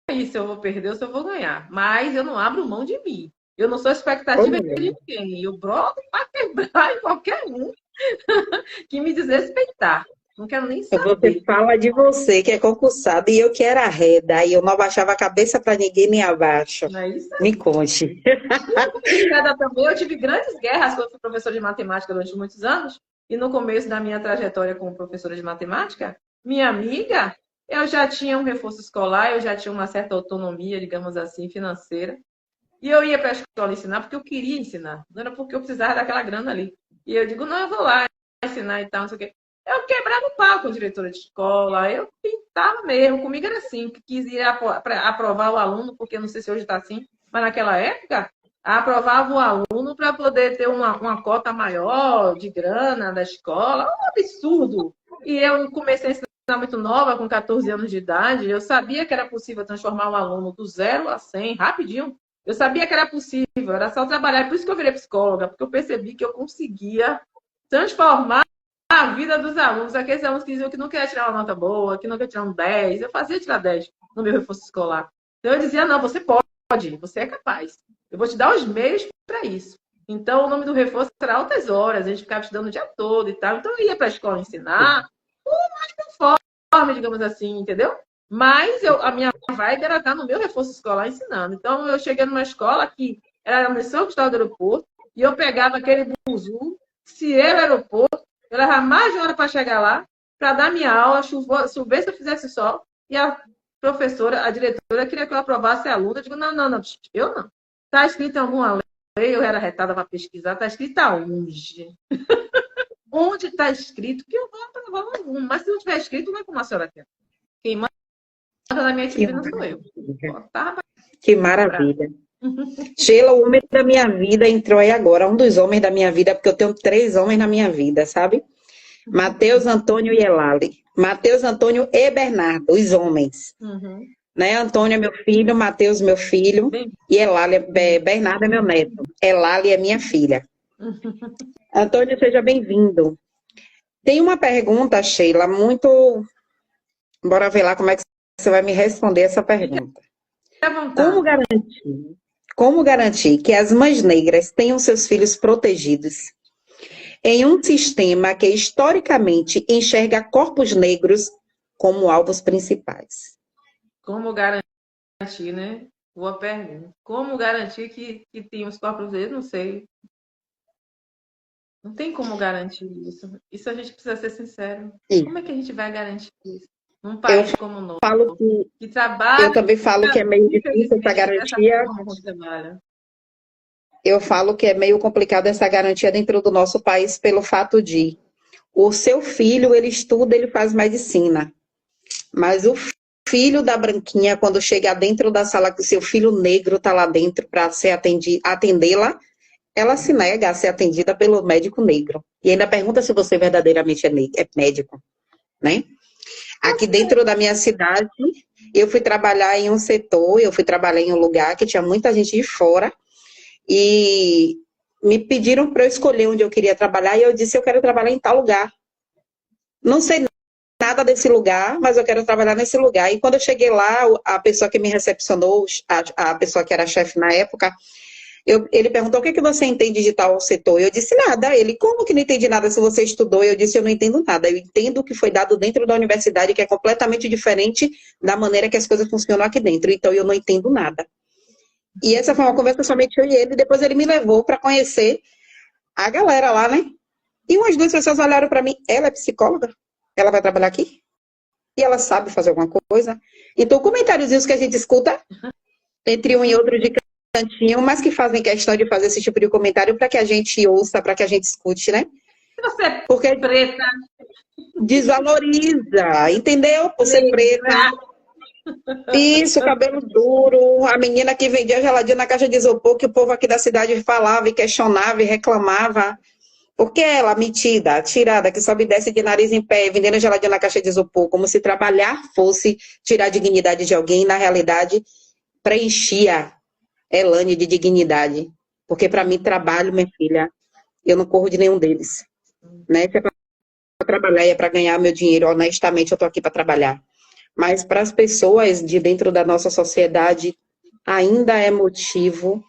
aí se eu vou perder ou se eu vou ganhar. Mas eu não abro mão de mim. Eu não sou expectativa de ninguém. Eu broto para quebrar em qualquer um que me desrespeitar. Não quero nem saber. Você fala de você, que é concursado, e eu que era reda, e eu não abaixava a cabeça para ninguém nem abaixo. Não é isso aí. Me conte. Eu tive grandes guerras quando fui professora de matemática durante muitos anos. E no começo da minha trajetória como professora de matemática, minha amiga, eu já tinha um reforço escolar, eu já tinha uma certa autonomia, digamos assim, financeira. E eu ia para a escola ensinar porque eu queria ensinar. Não era porque eu precisava daquela grana ali. E eu digo, não, eu vou lá ensinar e tal, não sei o quê. Eu quebrava o pau com a diretora de escola, eu pintava mesmo. Comigo era assim, que quis ir aprovar o aluno, porque não sei se hoje está assim, mas naquela época, aprovava o aluno para poder ter uma cota maior de grana da escola. Um absurdo. E eu comecei a ensinar muito nova, com 14 anos de idade. Eu sabia que era possível transformar o aluno do 0 a 100 rapidinho. Eu sabia que era possível, era só trabalhar. Por isso que eu virei psicóloga, porque eu percebi que eu conseguia transformar a vida dos alunos. Aqueles alunos que diziam que não queriam tirar uma nota boa, que não queriam tirar um 10. Eu fazia tirar 10 no meu reforço escolar. Então eu dizia, não, você pode, você é capaz. Eu vou te dar os meios para isso. Então o nome do reforço era altas horas, a gente ficava estudando o dia todo e tal. Então eu ia para a escola ensinar, mais conforme, digamos assim, entendeu? Mas a minha vibe era estar no meu reforço escolar ensinando. Então, eu cheguei numa escola que era no São Cristóvão do Aeroporto, e eu pegava aquele buzu, se era aeroporto, eu levava mais de hora para chegar lá, para dar minha aula, chover se eu fizesse sol, e a professora, a diretora, queria que eu aprovasse a aluna. Eu digo, não, eu não. Está escrito em alguma lei, eu era retada para pesquisar, está escrito aonde? Onde está escrito que eu vou aprovar o aluno, mas se não tiver escrito, não é como a senhora quer. Quem manda na minha disciplina sou eu. Que maravilha. Sheila, o homem da minha vida entrou aí agora, um dos homens da minha vida, porque eu tenho 3 homens na minha vida, sabe? Mateus, Antônio e Elali. Mateus, Antônio e Bernardo, os homens. Né? Antônio é meu filho, Mateus meu filho, e Elali, Bernardo é meu neto. Elali é minha filha. Antônio, seja bem-vindo. Tem uma pergunta, Sheila, muito... Bora ver lá como é que você vai me responder essa pergunta. Como garantir que as mães negras tenham seus filhos protegidos em um sistema que historicamente enxerga corpos negros como alvos principais? Como garantir, né? Boa pergunta. Como garantir que tem os corpos negros? Não sei. Não tem como garantir isso. Isso a gente precisa ser sincero. Sim. Como é que a gente vai garantir isso? Num país como o nosso, que trabalha... Eu também falo que é meio difícil essa garantia. Eu falo que é meio complicado essa garantia dentro do nosso país pelo fato de o seu filho, ele estuda, ele faz medicina. Mas o filho da branquinha, quando chega dentro da sala, que o seu filho negro está lá dentro para ser atendê-la, ela se nega a ser atendida pelo médico negro. E ainda pergunta se você verdadeiramente é médico, né? Aqui dentro da minha cidade, eu fui trabalhar em um setor, eu fui trabalhar em um lugar que tinha muita gente de fora e me pediram para eu escolher onde eu queria trabalhar e eu disse, eu quero trabalhar em tal lugar. Não sei nada desse lugar, mas eu quero trabalhar nesse lugar. E quando eu cheguei lá, a pessoa que me recepcionou, a pessoa que era chefe na época, ele perguntou o que você entende de tal setor. Eu disse nada. Ele, como que não entendi nada se você estudou? Eu disse, eu não entendo nada. Eu entendo o que foi dado dentro da universidade, que é completamente diferente da maneira que as coisas funcionam aqui dentro. Então, eu não entendo nada. E essa foi uma conversa somente eu e ele. Depois ele me levou para conhecer a galera lá, né? E umas duas pessoas olharam para mim. Ela é psicóloga? Ela vai trabalhar aqui? E ela sabe fazer alguma coisa? Então, comentáriozinhos que a gente escuta entre um e outro de cantinho, mas que fazem questão de fazer esse tipo de comentário para que a gente ouça, para que a gente escute, né? Se você é Porque preta, desvaloriza, entendeu? Por ser preta. Isso, cabelo duro. A menina que vendia geladinho na caixa de isopor, que o povo aqui da cidade falava e questionava e reclamava. Porque ela, metida, tirada, que sobe e desce de nariz em pé, vendendo geladinho na caixa de isopor, como se trabalhar fosse tirar a dignidade de alguém, na realidade, preenchia Elane de dignidade. Porque para mim, trabalho, minha filha, eu não corro de nenhum deles. Né? Se é para trabalhar e é para ganhar meu dinheiro, honestamente, eu estou aqui para trabalhar. Mas para as pessoas de dentro da nossa sociedade, ainda é motivo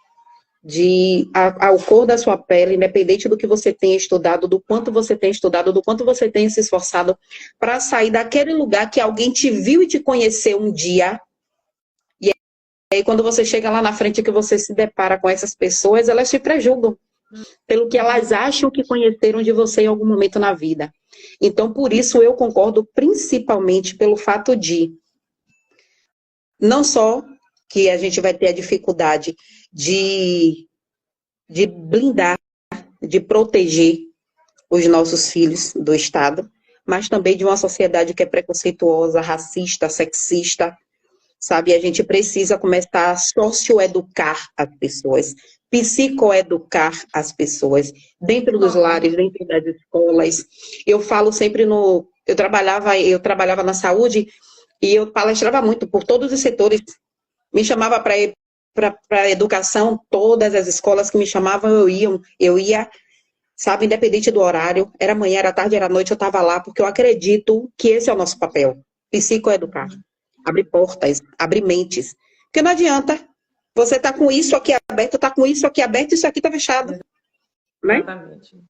de a cor da sua pele, independente do que você tenha estudado, do quanto você tem estudado, do quanto você tem se esforçado para sair daquele lugar que alguém te viu e te conheceu um dia. E aí, quando você chega lá na frente que você se depara com essas pessoas, elas te prejulgam pelo que elas acham que conheceram de você em algum momento na vida. Então, por isso, eu concordo principalmente pelo fato de não só que a gente vai ter a dificuldade de blindar, de proteger os nossos filhos do Estado, mas também de uma sociedade que é preconceituosa, racista, sexista, sabe? A gente precisa começar a socioeducar as pessoas, psicoeducar as pessoas, dentro dos lares, dentro das escolas. Eu falo sempre eu trabalhava na saúde e eu palestrava muito por todos os setores. Me chamava para a educação, todas as escolas que me chamavam, eu ia, sabe, independente do horário, era manhã, era tarde, era noite, eu estava lá, porque eu acredito que esse é o nosso papel, psicoeducar, abrir portas, abrir mentes, porque não adianta, você tá com isso aqui aberto, tá com isso aqui aberto, isso aqui tá fechado, né? exatamente.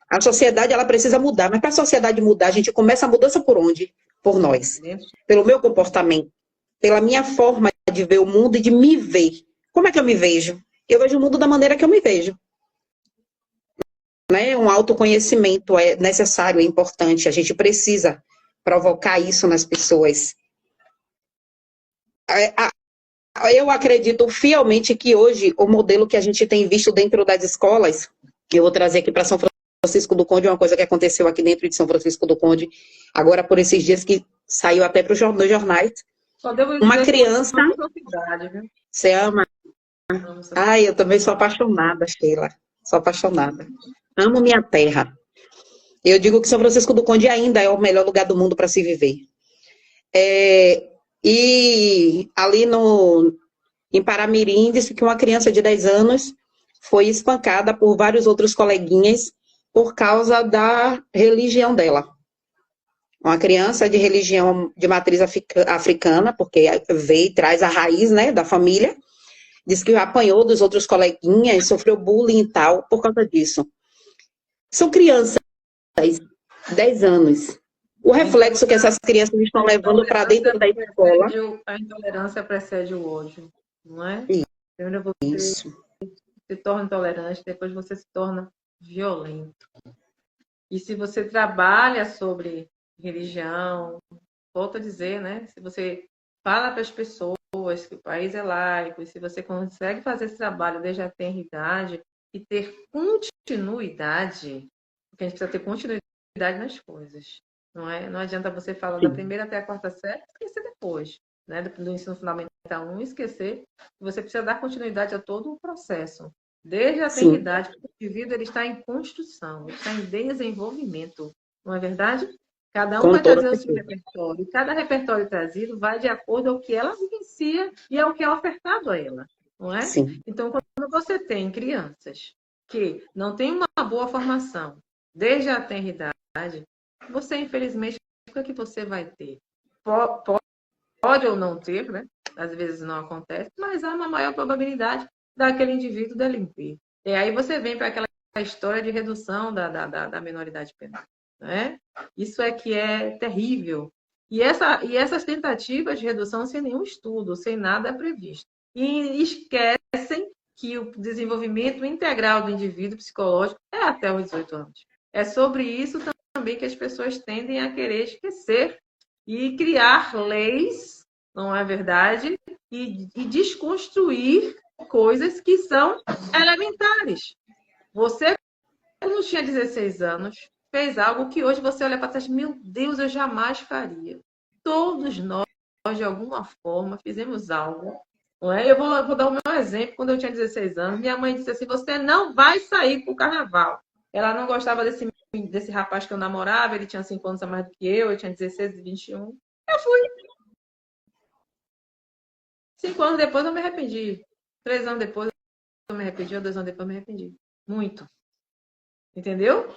A sociedade, ela precisa mudar, mas para a sociedade mudar, a gente começa a mudança por onde? Por nós, pelo meu comportamento, pela minha forma de ver o mundo e de me ver. Como é que eu me vejo? Eu vejo o mundo da maneira que eu me vejo. Né? Um autoconhecimento é necessário, é importante. A gente precisa provocar isso nas pessoas. Eu acredito fielmente que hoje o modelo que a gente tem visto dentro das escolas, eu vou trazer aqui para São Francisco do Conde uma coisa que aconteceu aqui dentro de São Francisco do Conde, agora por esses dias que saiu até nos jornais. Uma criança... Você ama? Ai, eu também sou apaixonada, Sheila. Sou apaixonada. Amo minha terra. Eu digo que São Francisco do Conde ainda é o melhor lugar do mundo para se viver. E ali em Paramirim, disse que uma criança de 10 anos foi espancada por vários outros coleguinhas por causa da religião dela. Uma criança de religião de matriz africana, porque veio e traz a raiz, né, da família, diz que apanhou dos outros coleguinhas, sofreu bullying e tal, por causa disso. São crianças, 10 anos. O reflexo que essas crianças estão levando para dentro da escola... A intolerância precede o ódio, não é? Primeiro você se torna intolerante, depois você se torna violento. E se você trabalha sobre religião, volto a dizer, né? Se você fala para as pessoas que o país é laico, e se você consegue fazer esse trabalho desde a tenridade e ter continuidade, porque a gente precisa ter continuidade nas coisas, não é? Não adianta você falar da primeira até a quarta série e esquecer depois, né? Do ensino fundamental 1, esquecer que você precisa dar continuidade a todo o processo. Desde a Sim, tenridade, o indivíduo ele está em construção, ele está em desenvolvimento, não é verdade? Cada um com vai toda trazer o seu certeza. repertório. Cada repertório trazido vai de acordo ao que ela vivencia e ao que é ofertado a ela, não é? Sim, Então, quando você tem crianças que não têm uma boa formação desde a tenridade, você, infelizmente, o que é que você vai ter? Pode ou não ter, né? Às vezes não acontece, mas há uma maior probabilidade daquele indivíduo delinquir. E aí você vem para aquela história de redução da minoridade penal, né? Isso é que é terrível. E essas tentativas de redução sem nenhum estudo, sem nada previsto. E esquecem que o desenvolvimento integral do indivíduo psicológico é até os 18 anos. É sobre isso também que as pessoas tendem a querer esquecer e criar leis, não é verdade? E desconstruir coisas que são elementares. Você, quando tinha 16 anos, fez algo que hoje você olha para trás, meu Deus, eu jamais faria. Todos nós, de alguma forma, fizemos algo. Não é? Eu vou dar o meu exemplo. Quando eu tinha 16 anos, minha mãe disse assim: você não vai sair para o carnaval. Ela não gostava desse rapaz que eu namorava, ele tinha 5 anos a mais do que eu tinha 16 e 21. Eu fui. 5 anos depois eu me arrependi. 3 anos depois eu me arrependi, ou 2 anos depois eu me arrependi. Muito. Entendeu?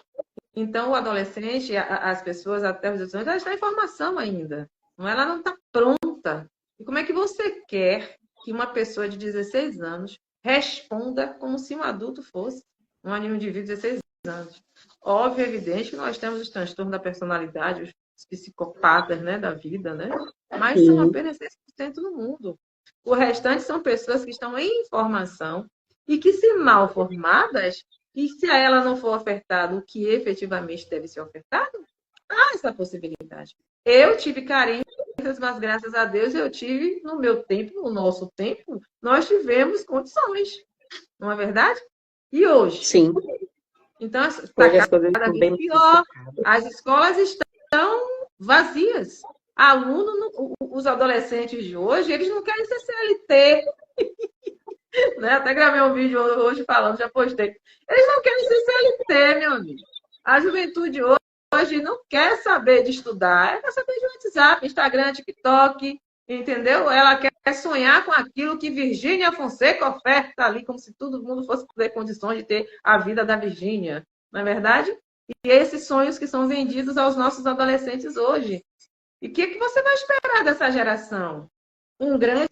Então, o adolescente, as pessoas até os 18 anos, ela está em formação ainda. Ela não está pronta. E como é que você quer que uma pessoa de 16 anos responda como se um adulto fosse? Um indivíduo de 16 anos. Óbvio, evidente que nós temos os transtornos da personalidade, os psicopatas, né, da vida, né? Mas são sim, apenas 6% no mundo. O restante são pessoas que estão em formação e que, se mal formadas, e se a ela não for ofertado o que efetivamente deve ser ofertado, há essa possibilidade. Eu tive carências, mas graças a Deus eu tive, no meu tempo, no nosso tempo, nós tivemos condições, não é verdade? E hoje? sim. Então, está Hoje as coisas cada estão vez bem pior. complicadas. As escolas estão vazias. Os adolescentes de hoje, eles não querem ser CLT, né? Até gravei um vídeo hoje falando, já postei. Eles não querem ser CLT, meu amigo. A juventude hoje não quer saber de estudar, ela quer saber de WhatsApp, Instagram, TikTok, entendeu? Ela quer sonhar com aquilo que Virgínia Fonseca oferta ali, como se todo mundo fosse ter condições de ter a vida da Virgínia, não é verdade? E esses sonhos que são vendidos aos nossos adolescentes hoje. E o que você vai esperar dessa geração? Um grande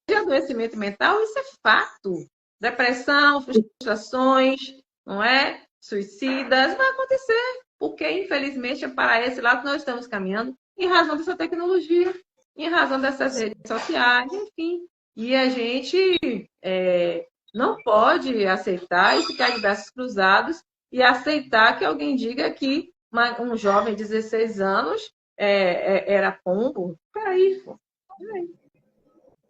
de adoecimento mental, isso é fato. Depressão, frustrações, não é? Suicidas, vai acontecer. Porque, infelizmente, é para esse lado que nós estamos caminhando, em razão dessa tecnologia, em razão dessas redes sociais, enfim. E a gente não pode aceitar e ficar de braços cruzados e aceitar que alguém diga que um jovem de 16 anos era pombo. Peraí, pô. Peraí.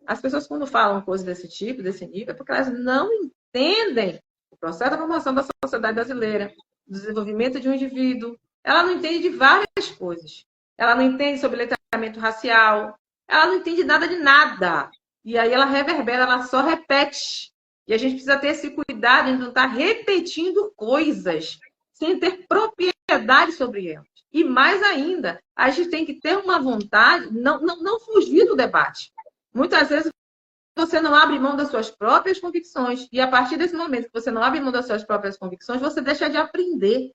As pessoas, quando falam coisas desse tipo, desse nível, é porque elas não entendem o processo da formação da sociedade brasileira, do desenvolvimento de um indivíduo. Ela não entende de várias coisas. Ela não entende sobre letramento racial. Ela não entende nada de nada. E aí ela reverbera, ela só repete. E a gente precisa ter esse cuidado de não estar repetindo coisas sem ter propriedade sobre elas. E mais ainda, a gente tem que ter uma vontade, não fugir do debate. Muitas vezes você não abre mão das suas próprias convicções. E a partir desse momento que você não abre mão das suas próprias convicções, você deixa de aprender.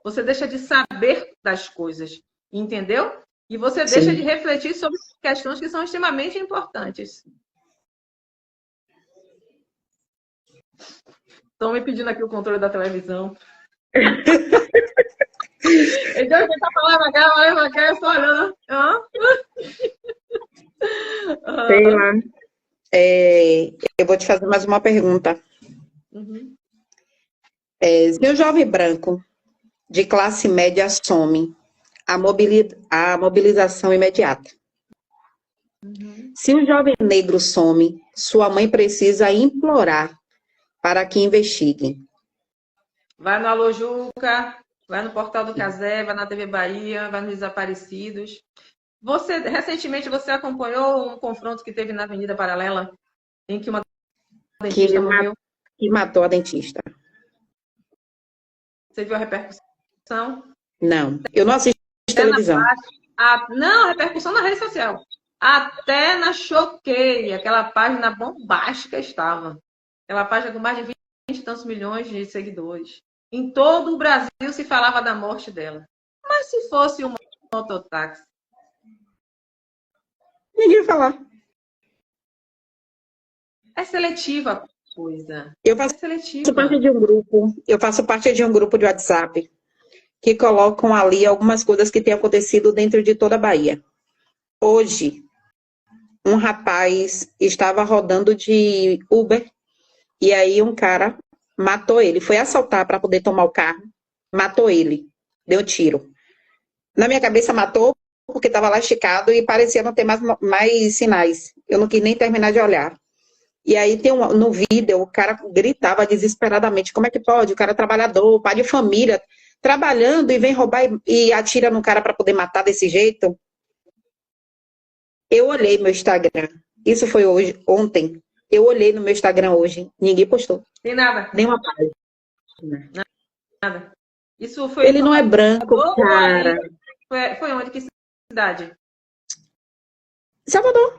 Você deixa de saber das coisas. Entendeu? E você deixa de Sim. refletir sobre questões que são extremamente importantes. Estão me pedindo aqui o controle da televisão. Então, você está falando aqui, eu estou olhando. Sei lá. Eu vou te fazer mais uma pergunta. Uhum. Se o jovem branco de classe média some, a mobilização imediata. Uhum. Se o jovem negro some, sua mãe precisa implorar para que investiguem. Vai no Alô Juca, vai no Portal do Casé, vai na TV Bahia, vai nos Desaparecidos. Recentemente, você acompanhou um confronto que teve na Avenida Paralela, em que uma Que dentista morreu? que matou a dentista. Você viu a repercussão? Não, eu não assisto Até na televisão. Não, a repercussão na rede social. Até na Choquei, aquela página bombástica estava. Aquela página com mais de 20 e tantos milhões de seguidores. Em todo o Brasil se falava da morte dela. Mas se fosse um mototáxi? Ninguém vai falar. É seletiva a coisa. Eu É faço seletiva. parte de um grupo, eu faço parte de um grupo de WhatsApp que colocam ali algumas coisas que têm acontecido dentro de toda a Bahia. Hoje, um rapaz estava rodando de Uber e aí um cara matou ele. Foi assaltar para poder tomar o carro, matou ele, deu tiro. Na minha cabeça, matou porque estava lá esticado e parecia não ter mais sinais. Eu não quis nem terminar de olhar. E aí no vídeo, o cara gritava desesperadamente, como é que pode? O cara é trabalhador, pai de família, trabalhando e vem roubar e atira no cara para poder matar desse jeito. Eu olhei meu Instagram. Isso foi ontem. Eu olhei no meu Instagram hoje. Ninguém postou. Tem nada. Nenhuma página. Nada. Isso foi Ele não é branco, cara. Foi onde? Que cidade? Salvador.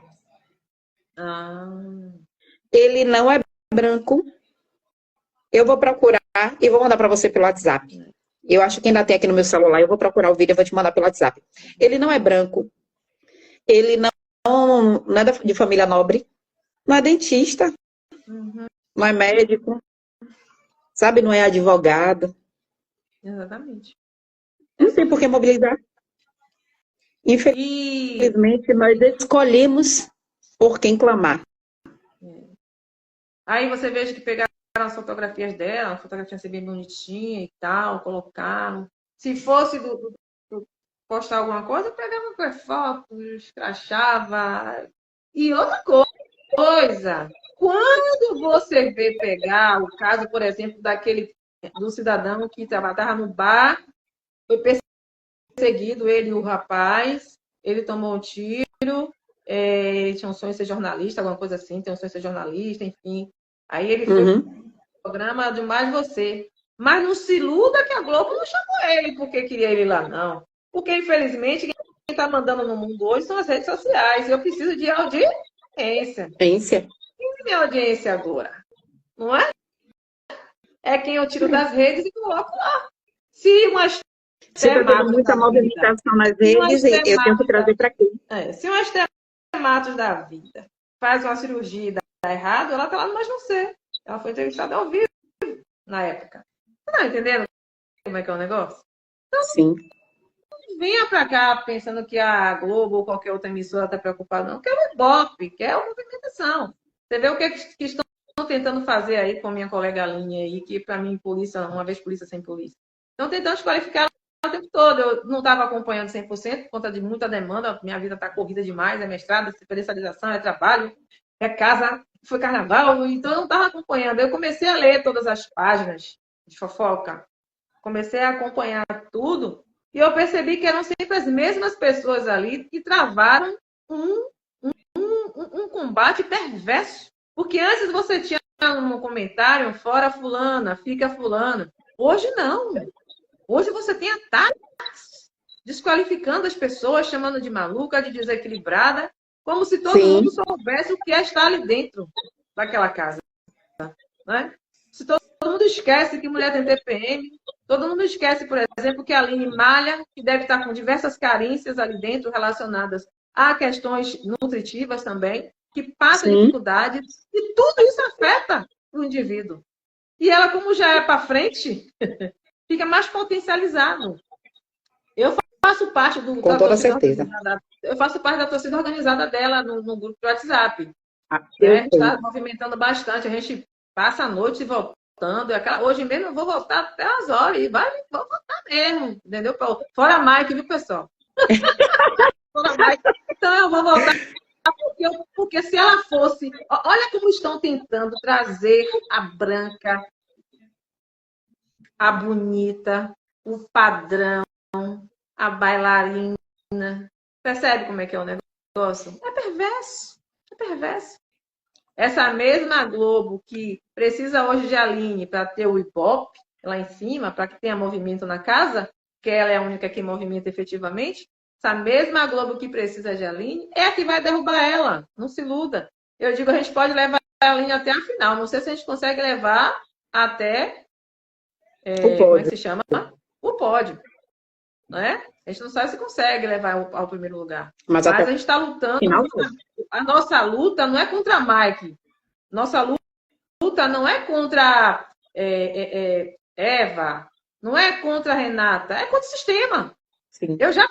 Ah. Ele não é branco. Eu vou procurar e vou mandar para você pelo WhatsApp. Eu acho que ainda tem aqui no meu celular. Eu vou procurar o vídeo e vou te mandar pelo WhatsApp. Ele não é branco. Ele não é de família nobre. Não é dentista. Uhum. Não é médico. Sabe, não é advogado. Exatamente. Não tem por que mobilizar. Infelizmente, nós escolhemos por quem clamar. Aí você veja que pegaram as fotografias dela, a fotografia ser bem bonitinha e tal, colocaram. Se fosse postar alguma coisa, pegava qualquer foto, escrachava. E outra coisa, quando você vê pegar o caso, por exemplo, do cidadão que estava no bar, foi perseguido, ele e o rapaz, ele tomou um tiro, ele tinha um sonho de ser jornalista, alguma coisa assim, tem um sonho de ser jornalista, enfim. Aí ele foi pro programa de Mais Você. Mas não se iluda que a Globo não chamou ele porque queria ele lá, não. Porque, infelizmente, quem está mandando no mundo hoje são as redes sociais. Eu preciso de audiência. Quem tem audiência agora? Não é? É quem eu tiro das redes e coloco lá. Se uma Você está tendo muita movimentação nas redes, eu tenho que trazer para aqui. Se um extrematos da vida faz uma cirurgia e dá errado, ela está lá no Mais Você. Ela foi entrevistada ao vivo na época. Você tá entendendo como é que é o negócio? Então, sim. Não venha para cá pensando que a Globo ou qualquer outra emissora está preocupada, não. Quer o Ibope, quer a movimentação. Você vê o que estão tentando fazer aí com a minha colega Aline aí, que para mim, polícia, uma vez polícia sem polícia. Estão tentando desqualificar o tempo todo. Eu não estava acompanhando 100% por conta de muita demanda. Minha vida está corrida demais, é mestrado, é especialização, é trabalho, é casa, foi carnaval, então eu não estava acompanhando. Eu comecei a ler todas as páginas de fofoca, comecei a acompanhar tudo e eu percebi que eram sempre as mesmas pessoas ali que travaram um combate perverso. Porque antes você tinha um comentário, fora fulana, fica fulana. Hoje não. Hoje você tem ataques desqualificando as pessoas, chamando de maluca, de desequilibrada, como se todo mundo soubesse o que é estar ali dentro daquela casa. Né? Se todo mundo esquece que mulher tem TPM, todo mundo esquece, por exemplo, que a Aline malha, que deve estar com diversas carências ali dentro relacionadas a questões nutritivas também, que passa dificuldades, e tudo isso afeta o indivíduo. E ela, como já é para frente, fica mais potencializado. Eu faço parte com toda certeza. Eu faço parte da torcida organizada dela no grupo de WhatsApp. A gente está movimentando bastante, a gente passa a noite voltando. Hoje mesmo eu vou voltar até as horas e vou voltar mesmo, entendeu? Fora a Mike, viu, pessoal? Fora a Mike. Então eu vou voltar. Porque se ela fosse... Olha como estão tentando trazer a branca, a bonita, o padrão, a bailarina. Percebe como é que é o negócio? É perverso. É perverso. Essa mesma Globo que precisa hoje de Aline para ter o Ibope lá em cima, para que tenha movimento na casa, que ela é a única que movimenta efetivamente, essa mesma Globo que precisa de Aline é a que vai derrubar ela. Não se iluda. Eu digo, a gente pode levar a Aline até a final. Não sei se a gente consegue levar até, O como é que pódio. se chama? O pódio. Né? A gente não sabe se consegue levar ao primeiro lugar. Mas Mas até a o gente está lutando. final foi. A nossa luta não é contra a Mike. Nossa luta não é contra Eva. Não é contra a Renata. É contra o sistema. Sim. Eu já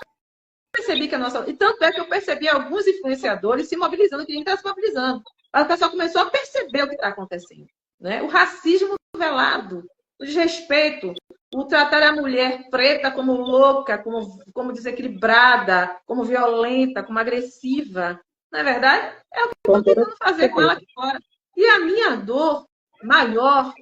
percebi que a nossa... E tanto é que eu percebi alguns influenciadores se mobilizando, que ninguém está se mobilizando. Mas o pessoal começou a perceber o que está acontecendo. Né? O racismo velado, o desrespeito, o tratar a mulher preta como louca, como desequilibrada, como violenta, como agressiva. Não é verdade? É o que estão tentando fazer com ela aqui fora. E a minha dor maior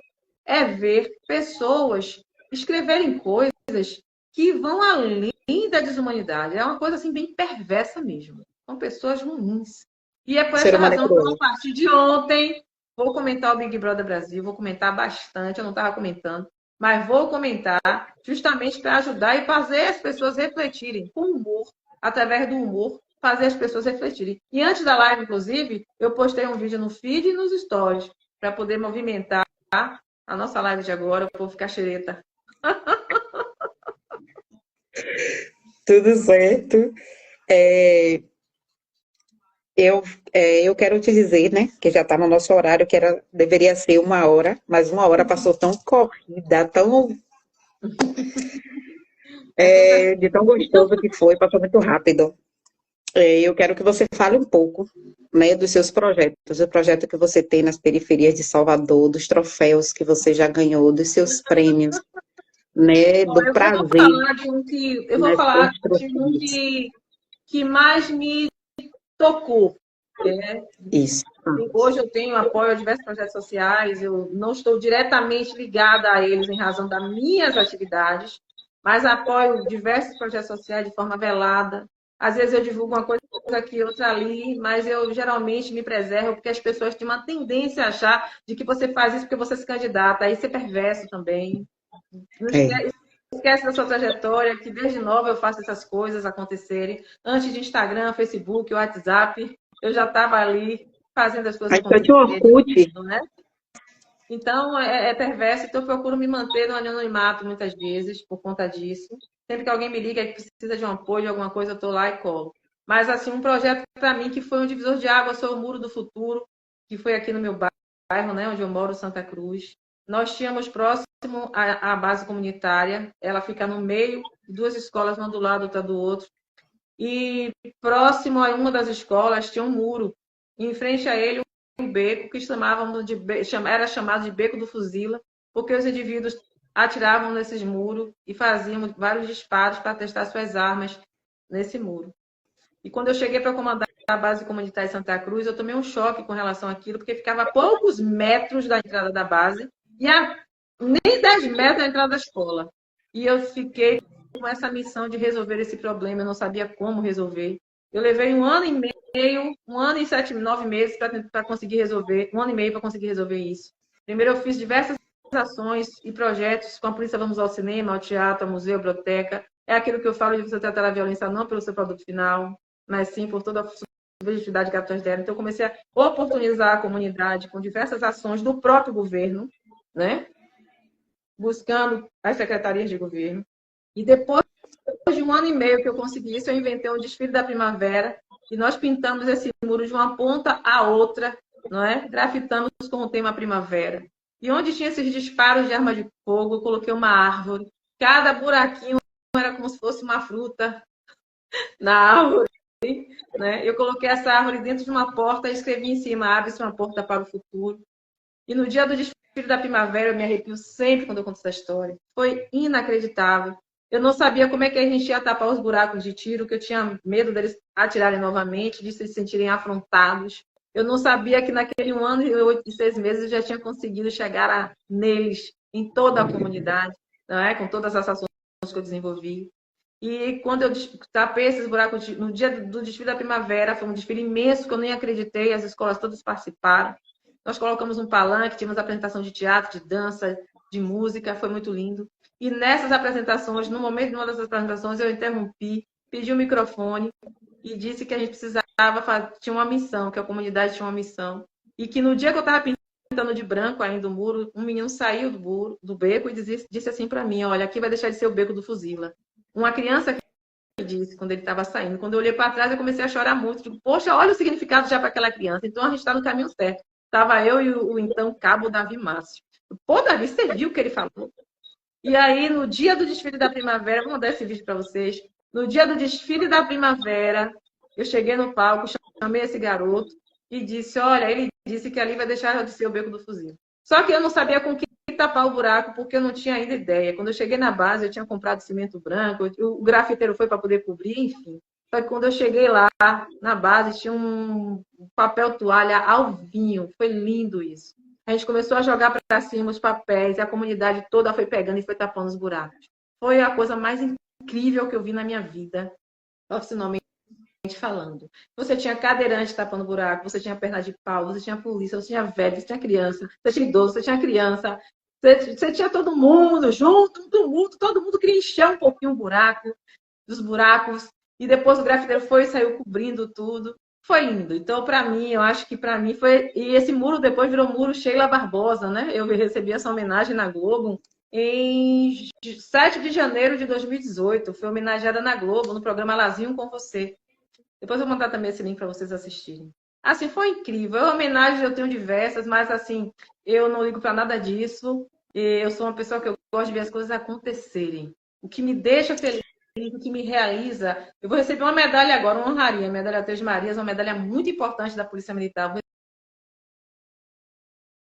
é ver pessoas escreverem coisas que vão além da desumanidade. É uma coisa assim bem perversa mesmo. São pessoas ruins. E é por essa razão que, a partir de ontem, vou comentar o Big Brother Brasil, vou comentar bastante, eu não estava comentando, mas vou comentar justamente para ajudar e fazer as pessoas refletirem com humor, através do humor, fazer as pessoas refletirem. E antes da live, inclusive, eu postei um vídeo no feed e nos stories, para poder movimentar a nossa live de agora, o povo ficar xereta. Tudo certo. Eu quero te dizer, né, que já está no nosso horário, que deveria ser 1 hora, mas 1 hora passou tão corrida, de tão gostoso que foi, passou muito rápido. Eu quero que você fale um pouco, né, dos seus projetos, do projeto que você tem nas periferias de Salvador, dos troféus que você já ganhou, dos seus prêmios, né, do prazer. Eu vou falar de um que mais me tocou. Isso. Hoje eu tenho apoio a diversos projetos sociais, eu não estou diretamente ligada a eles em razão das minhas atividades, mas apoio diversos projetos sociais de forma velada. Às vezes eu divulgo uma coisa aqui, outra ali, mas eu geralmente me preservo porque as pessoas têm uma tendência a achar de que você faz isso porque você se candidata, aí você é perverso também. Não esquece da sua trajetória, que desde nova eu faço essas coisas acontecerem. Antes de Instagram, Facebook, WhatsApp, eu já estava ali fazendo as coisas acontecerem. Né? Então, é perverso, então eu procuro me manter no anonimato muitas vezes, por conta disso. Sempre que alguém me liga e precisa de um apoio, de alguma coisa, eu estou lá e colo. Mas, assim, um projeto para mim que foi um divisor de água, foi o Muro do Futuro, que foi aqui no meu bairro, né, onde eu moro, Santa Cruz. Nós tínhamos próximo à base comunitária, ela fica no meio, 2 escolas, uma do lado, outra do outro. E próximo a uma das escolas tinha um muro. E em frente a ele, um beco que era chamado de Beco do Fuzila, porque os indivíduos atiravam nesses muros e faziam vários disparos para testar suas armas nesse muro. E quando eu cheguei para comandar a base comunitária de Santa Cruz, eu tomei um choque com relação àquilo, porque ficava a poucos metros da entrada da base e a nem 10 metros da entrada da escola. E eu fiquei com essa missão de resolver esse problema, eu não sabia como resolver. Eu levei 1 ano e meio, 1 ano e 9 meses para conseguir resolver, 1 ano e meio para conseguir resolver isso. Primeiro eu fiz diversas ações e projetos com a Polícia Vamos ao Cinema, ao teatro, ao museu, à biblioteca. É aquilo que eu falo de você tratar a violência não pelo seu produto final, mas sim por toda a subjetividade que as deram. Então eu comecei a oportunizar a comunidade com diversas ações do próprio governo, né? Buscando as secretarias de governo. E depois de 1 ano e meio que eu consegui isso, eu inventei o desfile da primavera e nós pintamos esse muro de uma ponta à outra, não é? Grafitamos com o tema primavera. E onde tinha esses disparos de arma de fogo, eu coloquei uma árvore. Cada buraquinho era como se fosse uma fruta na árvore, né? Eu coloquei essa árvore dentro de uma porta e escrevi em cima: abre-se uma porta para o futuro. E no dia do desfile da primavera, eu me arrepio sempre quando eu conto essa história. Foi inacreditável. Eu não sabia como é que a gente ia tapar os buracos de tiro, que eu tinha medo deles atirarem novamente, de se sentirem afrontados. Eu não sabia que naquele 1 ano e 8 e 6 meses eu já tinha conseguido chegar neles, em toda a comunidade, não é? Com todas as ações que eu desenvolvi. E quando eu tapei esses buracos, no dia do desfile da primavera, foi um desfile imenso que eu nem acreditei, as escolas todas participaram. Nós colocamos um palanque, tivemos apresentação de teatro, de dança, de música, foi muito lindo. E nessas apresentações, no momento de uma das apresentações, eu interrompi, pedi o microfone e disse que a gente precisava fazer, tinha uma missão, que a comunidade tinha uma missão. E que no dia que eu estava pintando de branco ainda o muro, um menino saiu do beco e disse assim para mim, olha, aqui vai deixar de ser o beco do Fuzila. Uma criança que disse quando ele estava saindo. Quando eu olhei para trás, eu comecei a chorar muito. Digo, poxa, olha o significado já para aquela criança. Então a gente está no caminho certo. Estava eu e o então cabo Davi Márcio. Pô, Davi, você viu o que ele falou? E aí, no dia do desfile da primavera, vou mandar esse vídeo para vocês. No dia do desfile da primavera, eu cheguei no palco, chamei esse garoto e disse, olha, ele disse que ali vai deixar de ser o beco do fuzil. Só que eu não sabia com que tapar o buraco, porque eu não tinha ainda ideia. Quando eu cheguei na base, eu tinha comprado cimento branco, o grafiteiro foi para poder cobrir, enfim. Só que quando eu cheguei lá, na base, tinha um papel toalha alvinho. Foi lindo isso. A gente começou a jogar para cima os papéis, e a comunidade toda foi pegando e foi tapando os buracos. Foi a coisa mais incrível que eu vi na minha vida, profissionalmente falando. Você tinha cadeirante tapando buraco, você tinha perna de pau, você tinha polícia, você tinha velho, você tinha criança, você tinha idoso, você tinha criança, você tinha todo mundo junto, todo mundo queria encher um pouquinho o buraco, dos buracos, e depois o grafiteiro foi e saiu cobrindo tudo. Foi lindo. Então, para mim, eu acho que para mim foi... E esse muro depois virou muro Sheila Barbosa, né? Eu recebi essa homenagem na Globo em 7 de janeiro de 2018. Fui homenageada na Globo, no programa Lazinho com Você. Depois eu vou mandar também esse link para vocês assistirem. Assim, foi incrível. Homenagens eu tenho diversas, mas assim, eu não ligo para nada disso. Eu sou uma pessoa que eu gosto de ver as coisas acontecerem. O que me deixa feliz, o que me realiza. Eu vou receber uma medalha agora, uma honraria, a medalha Três Marias, uma medalha muito importante da Polícia Militar. Vou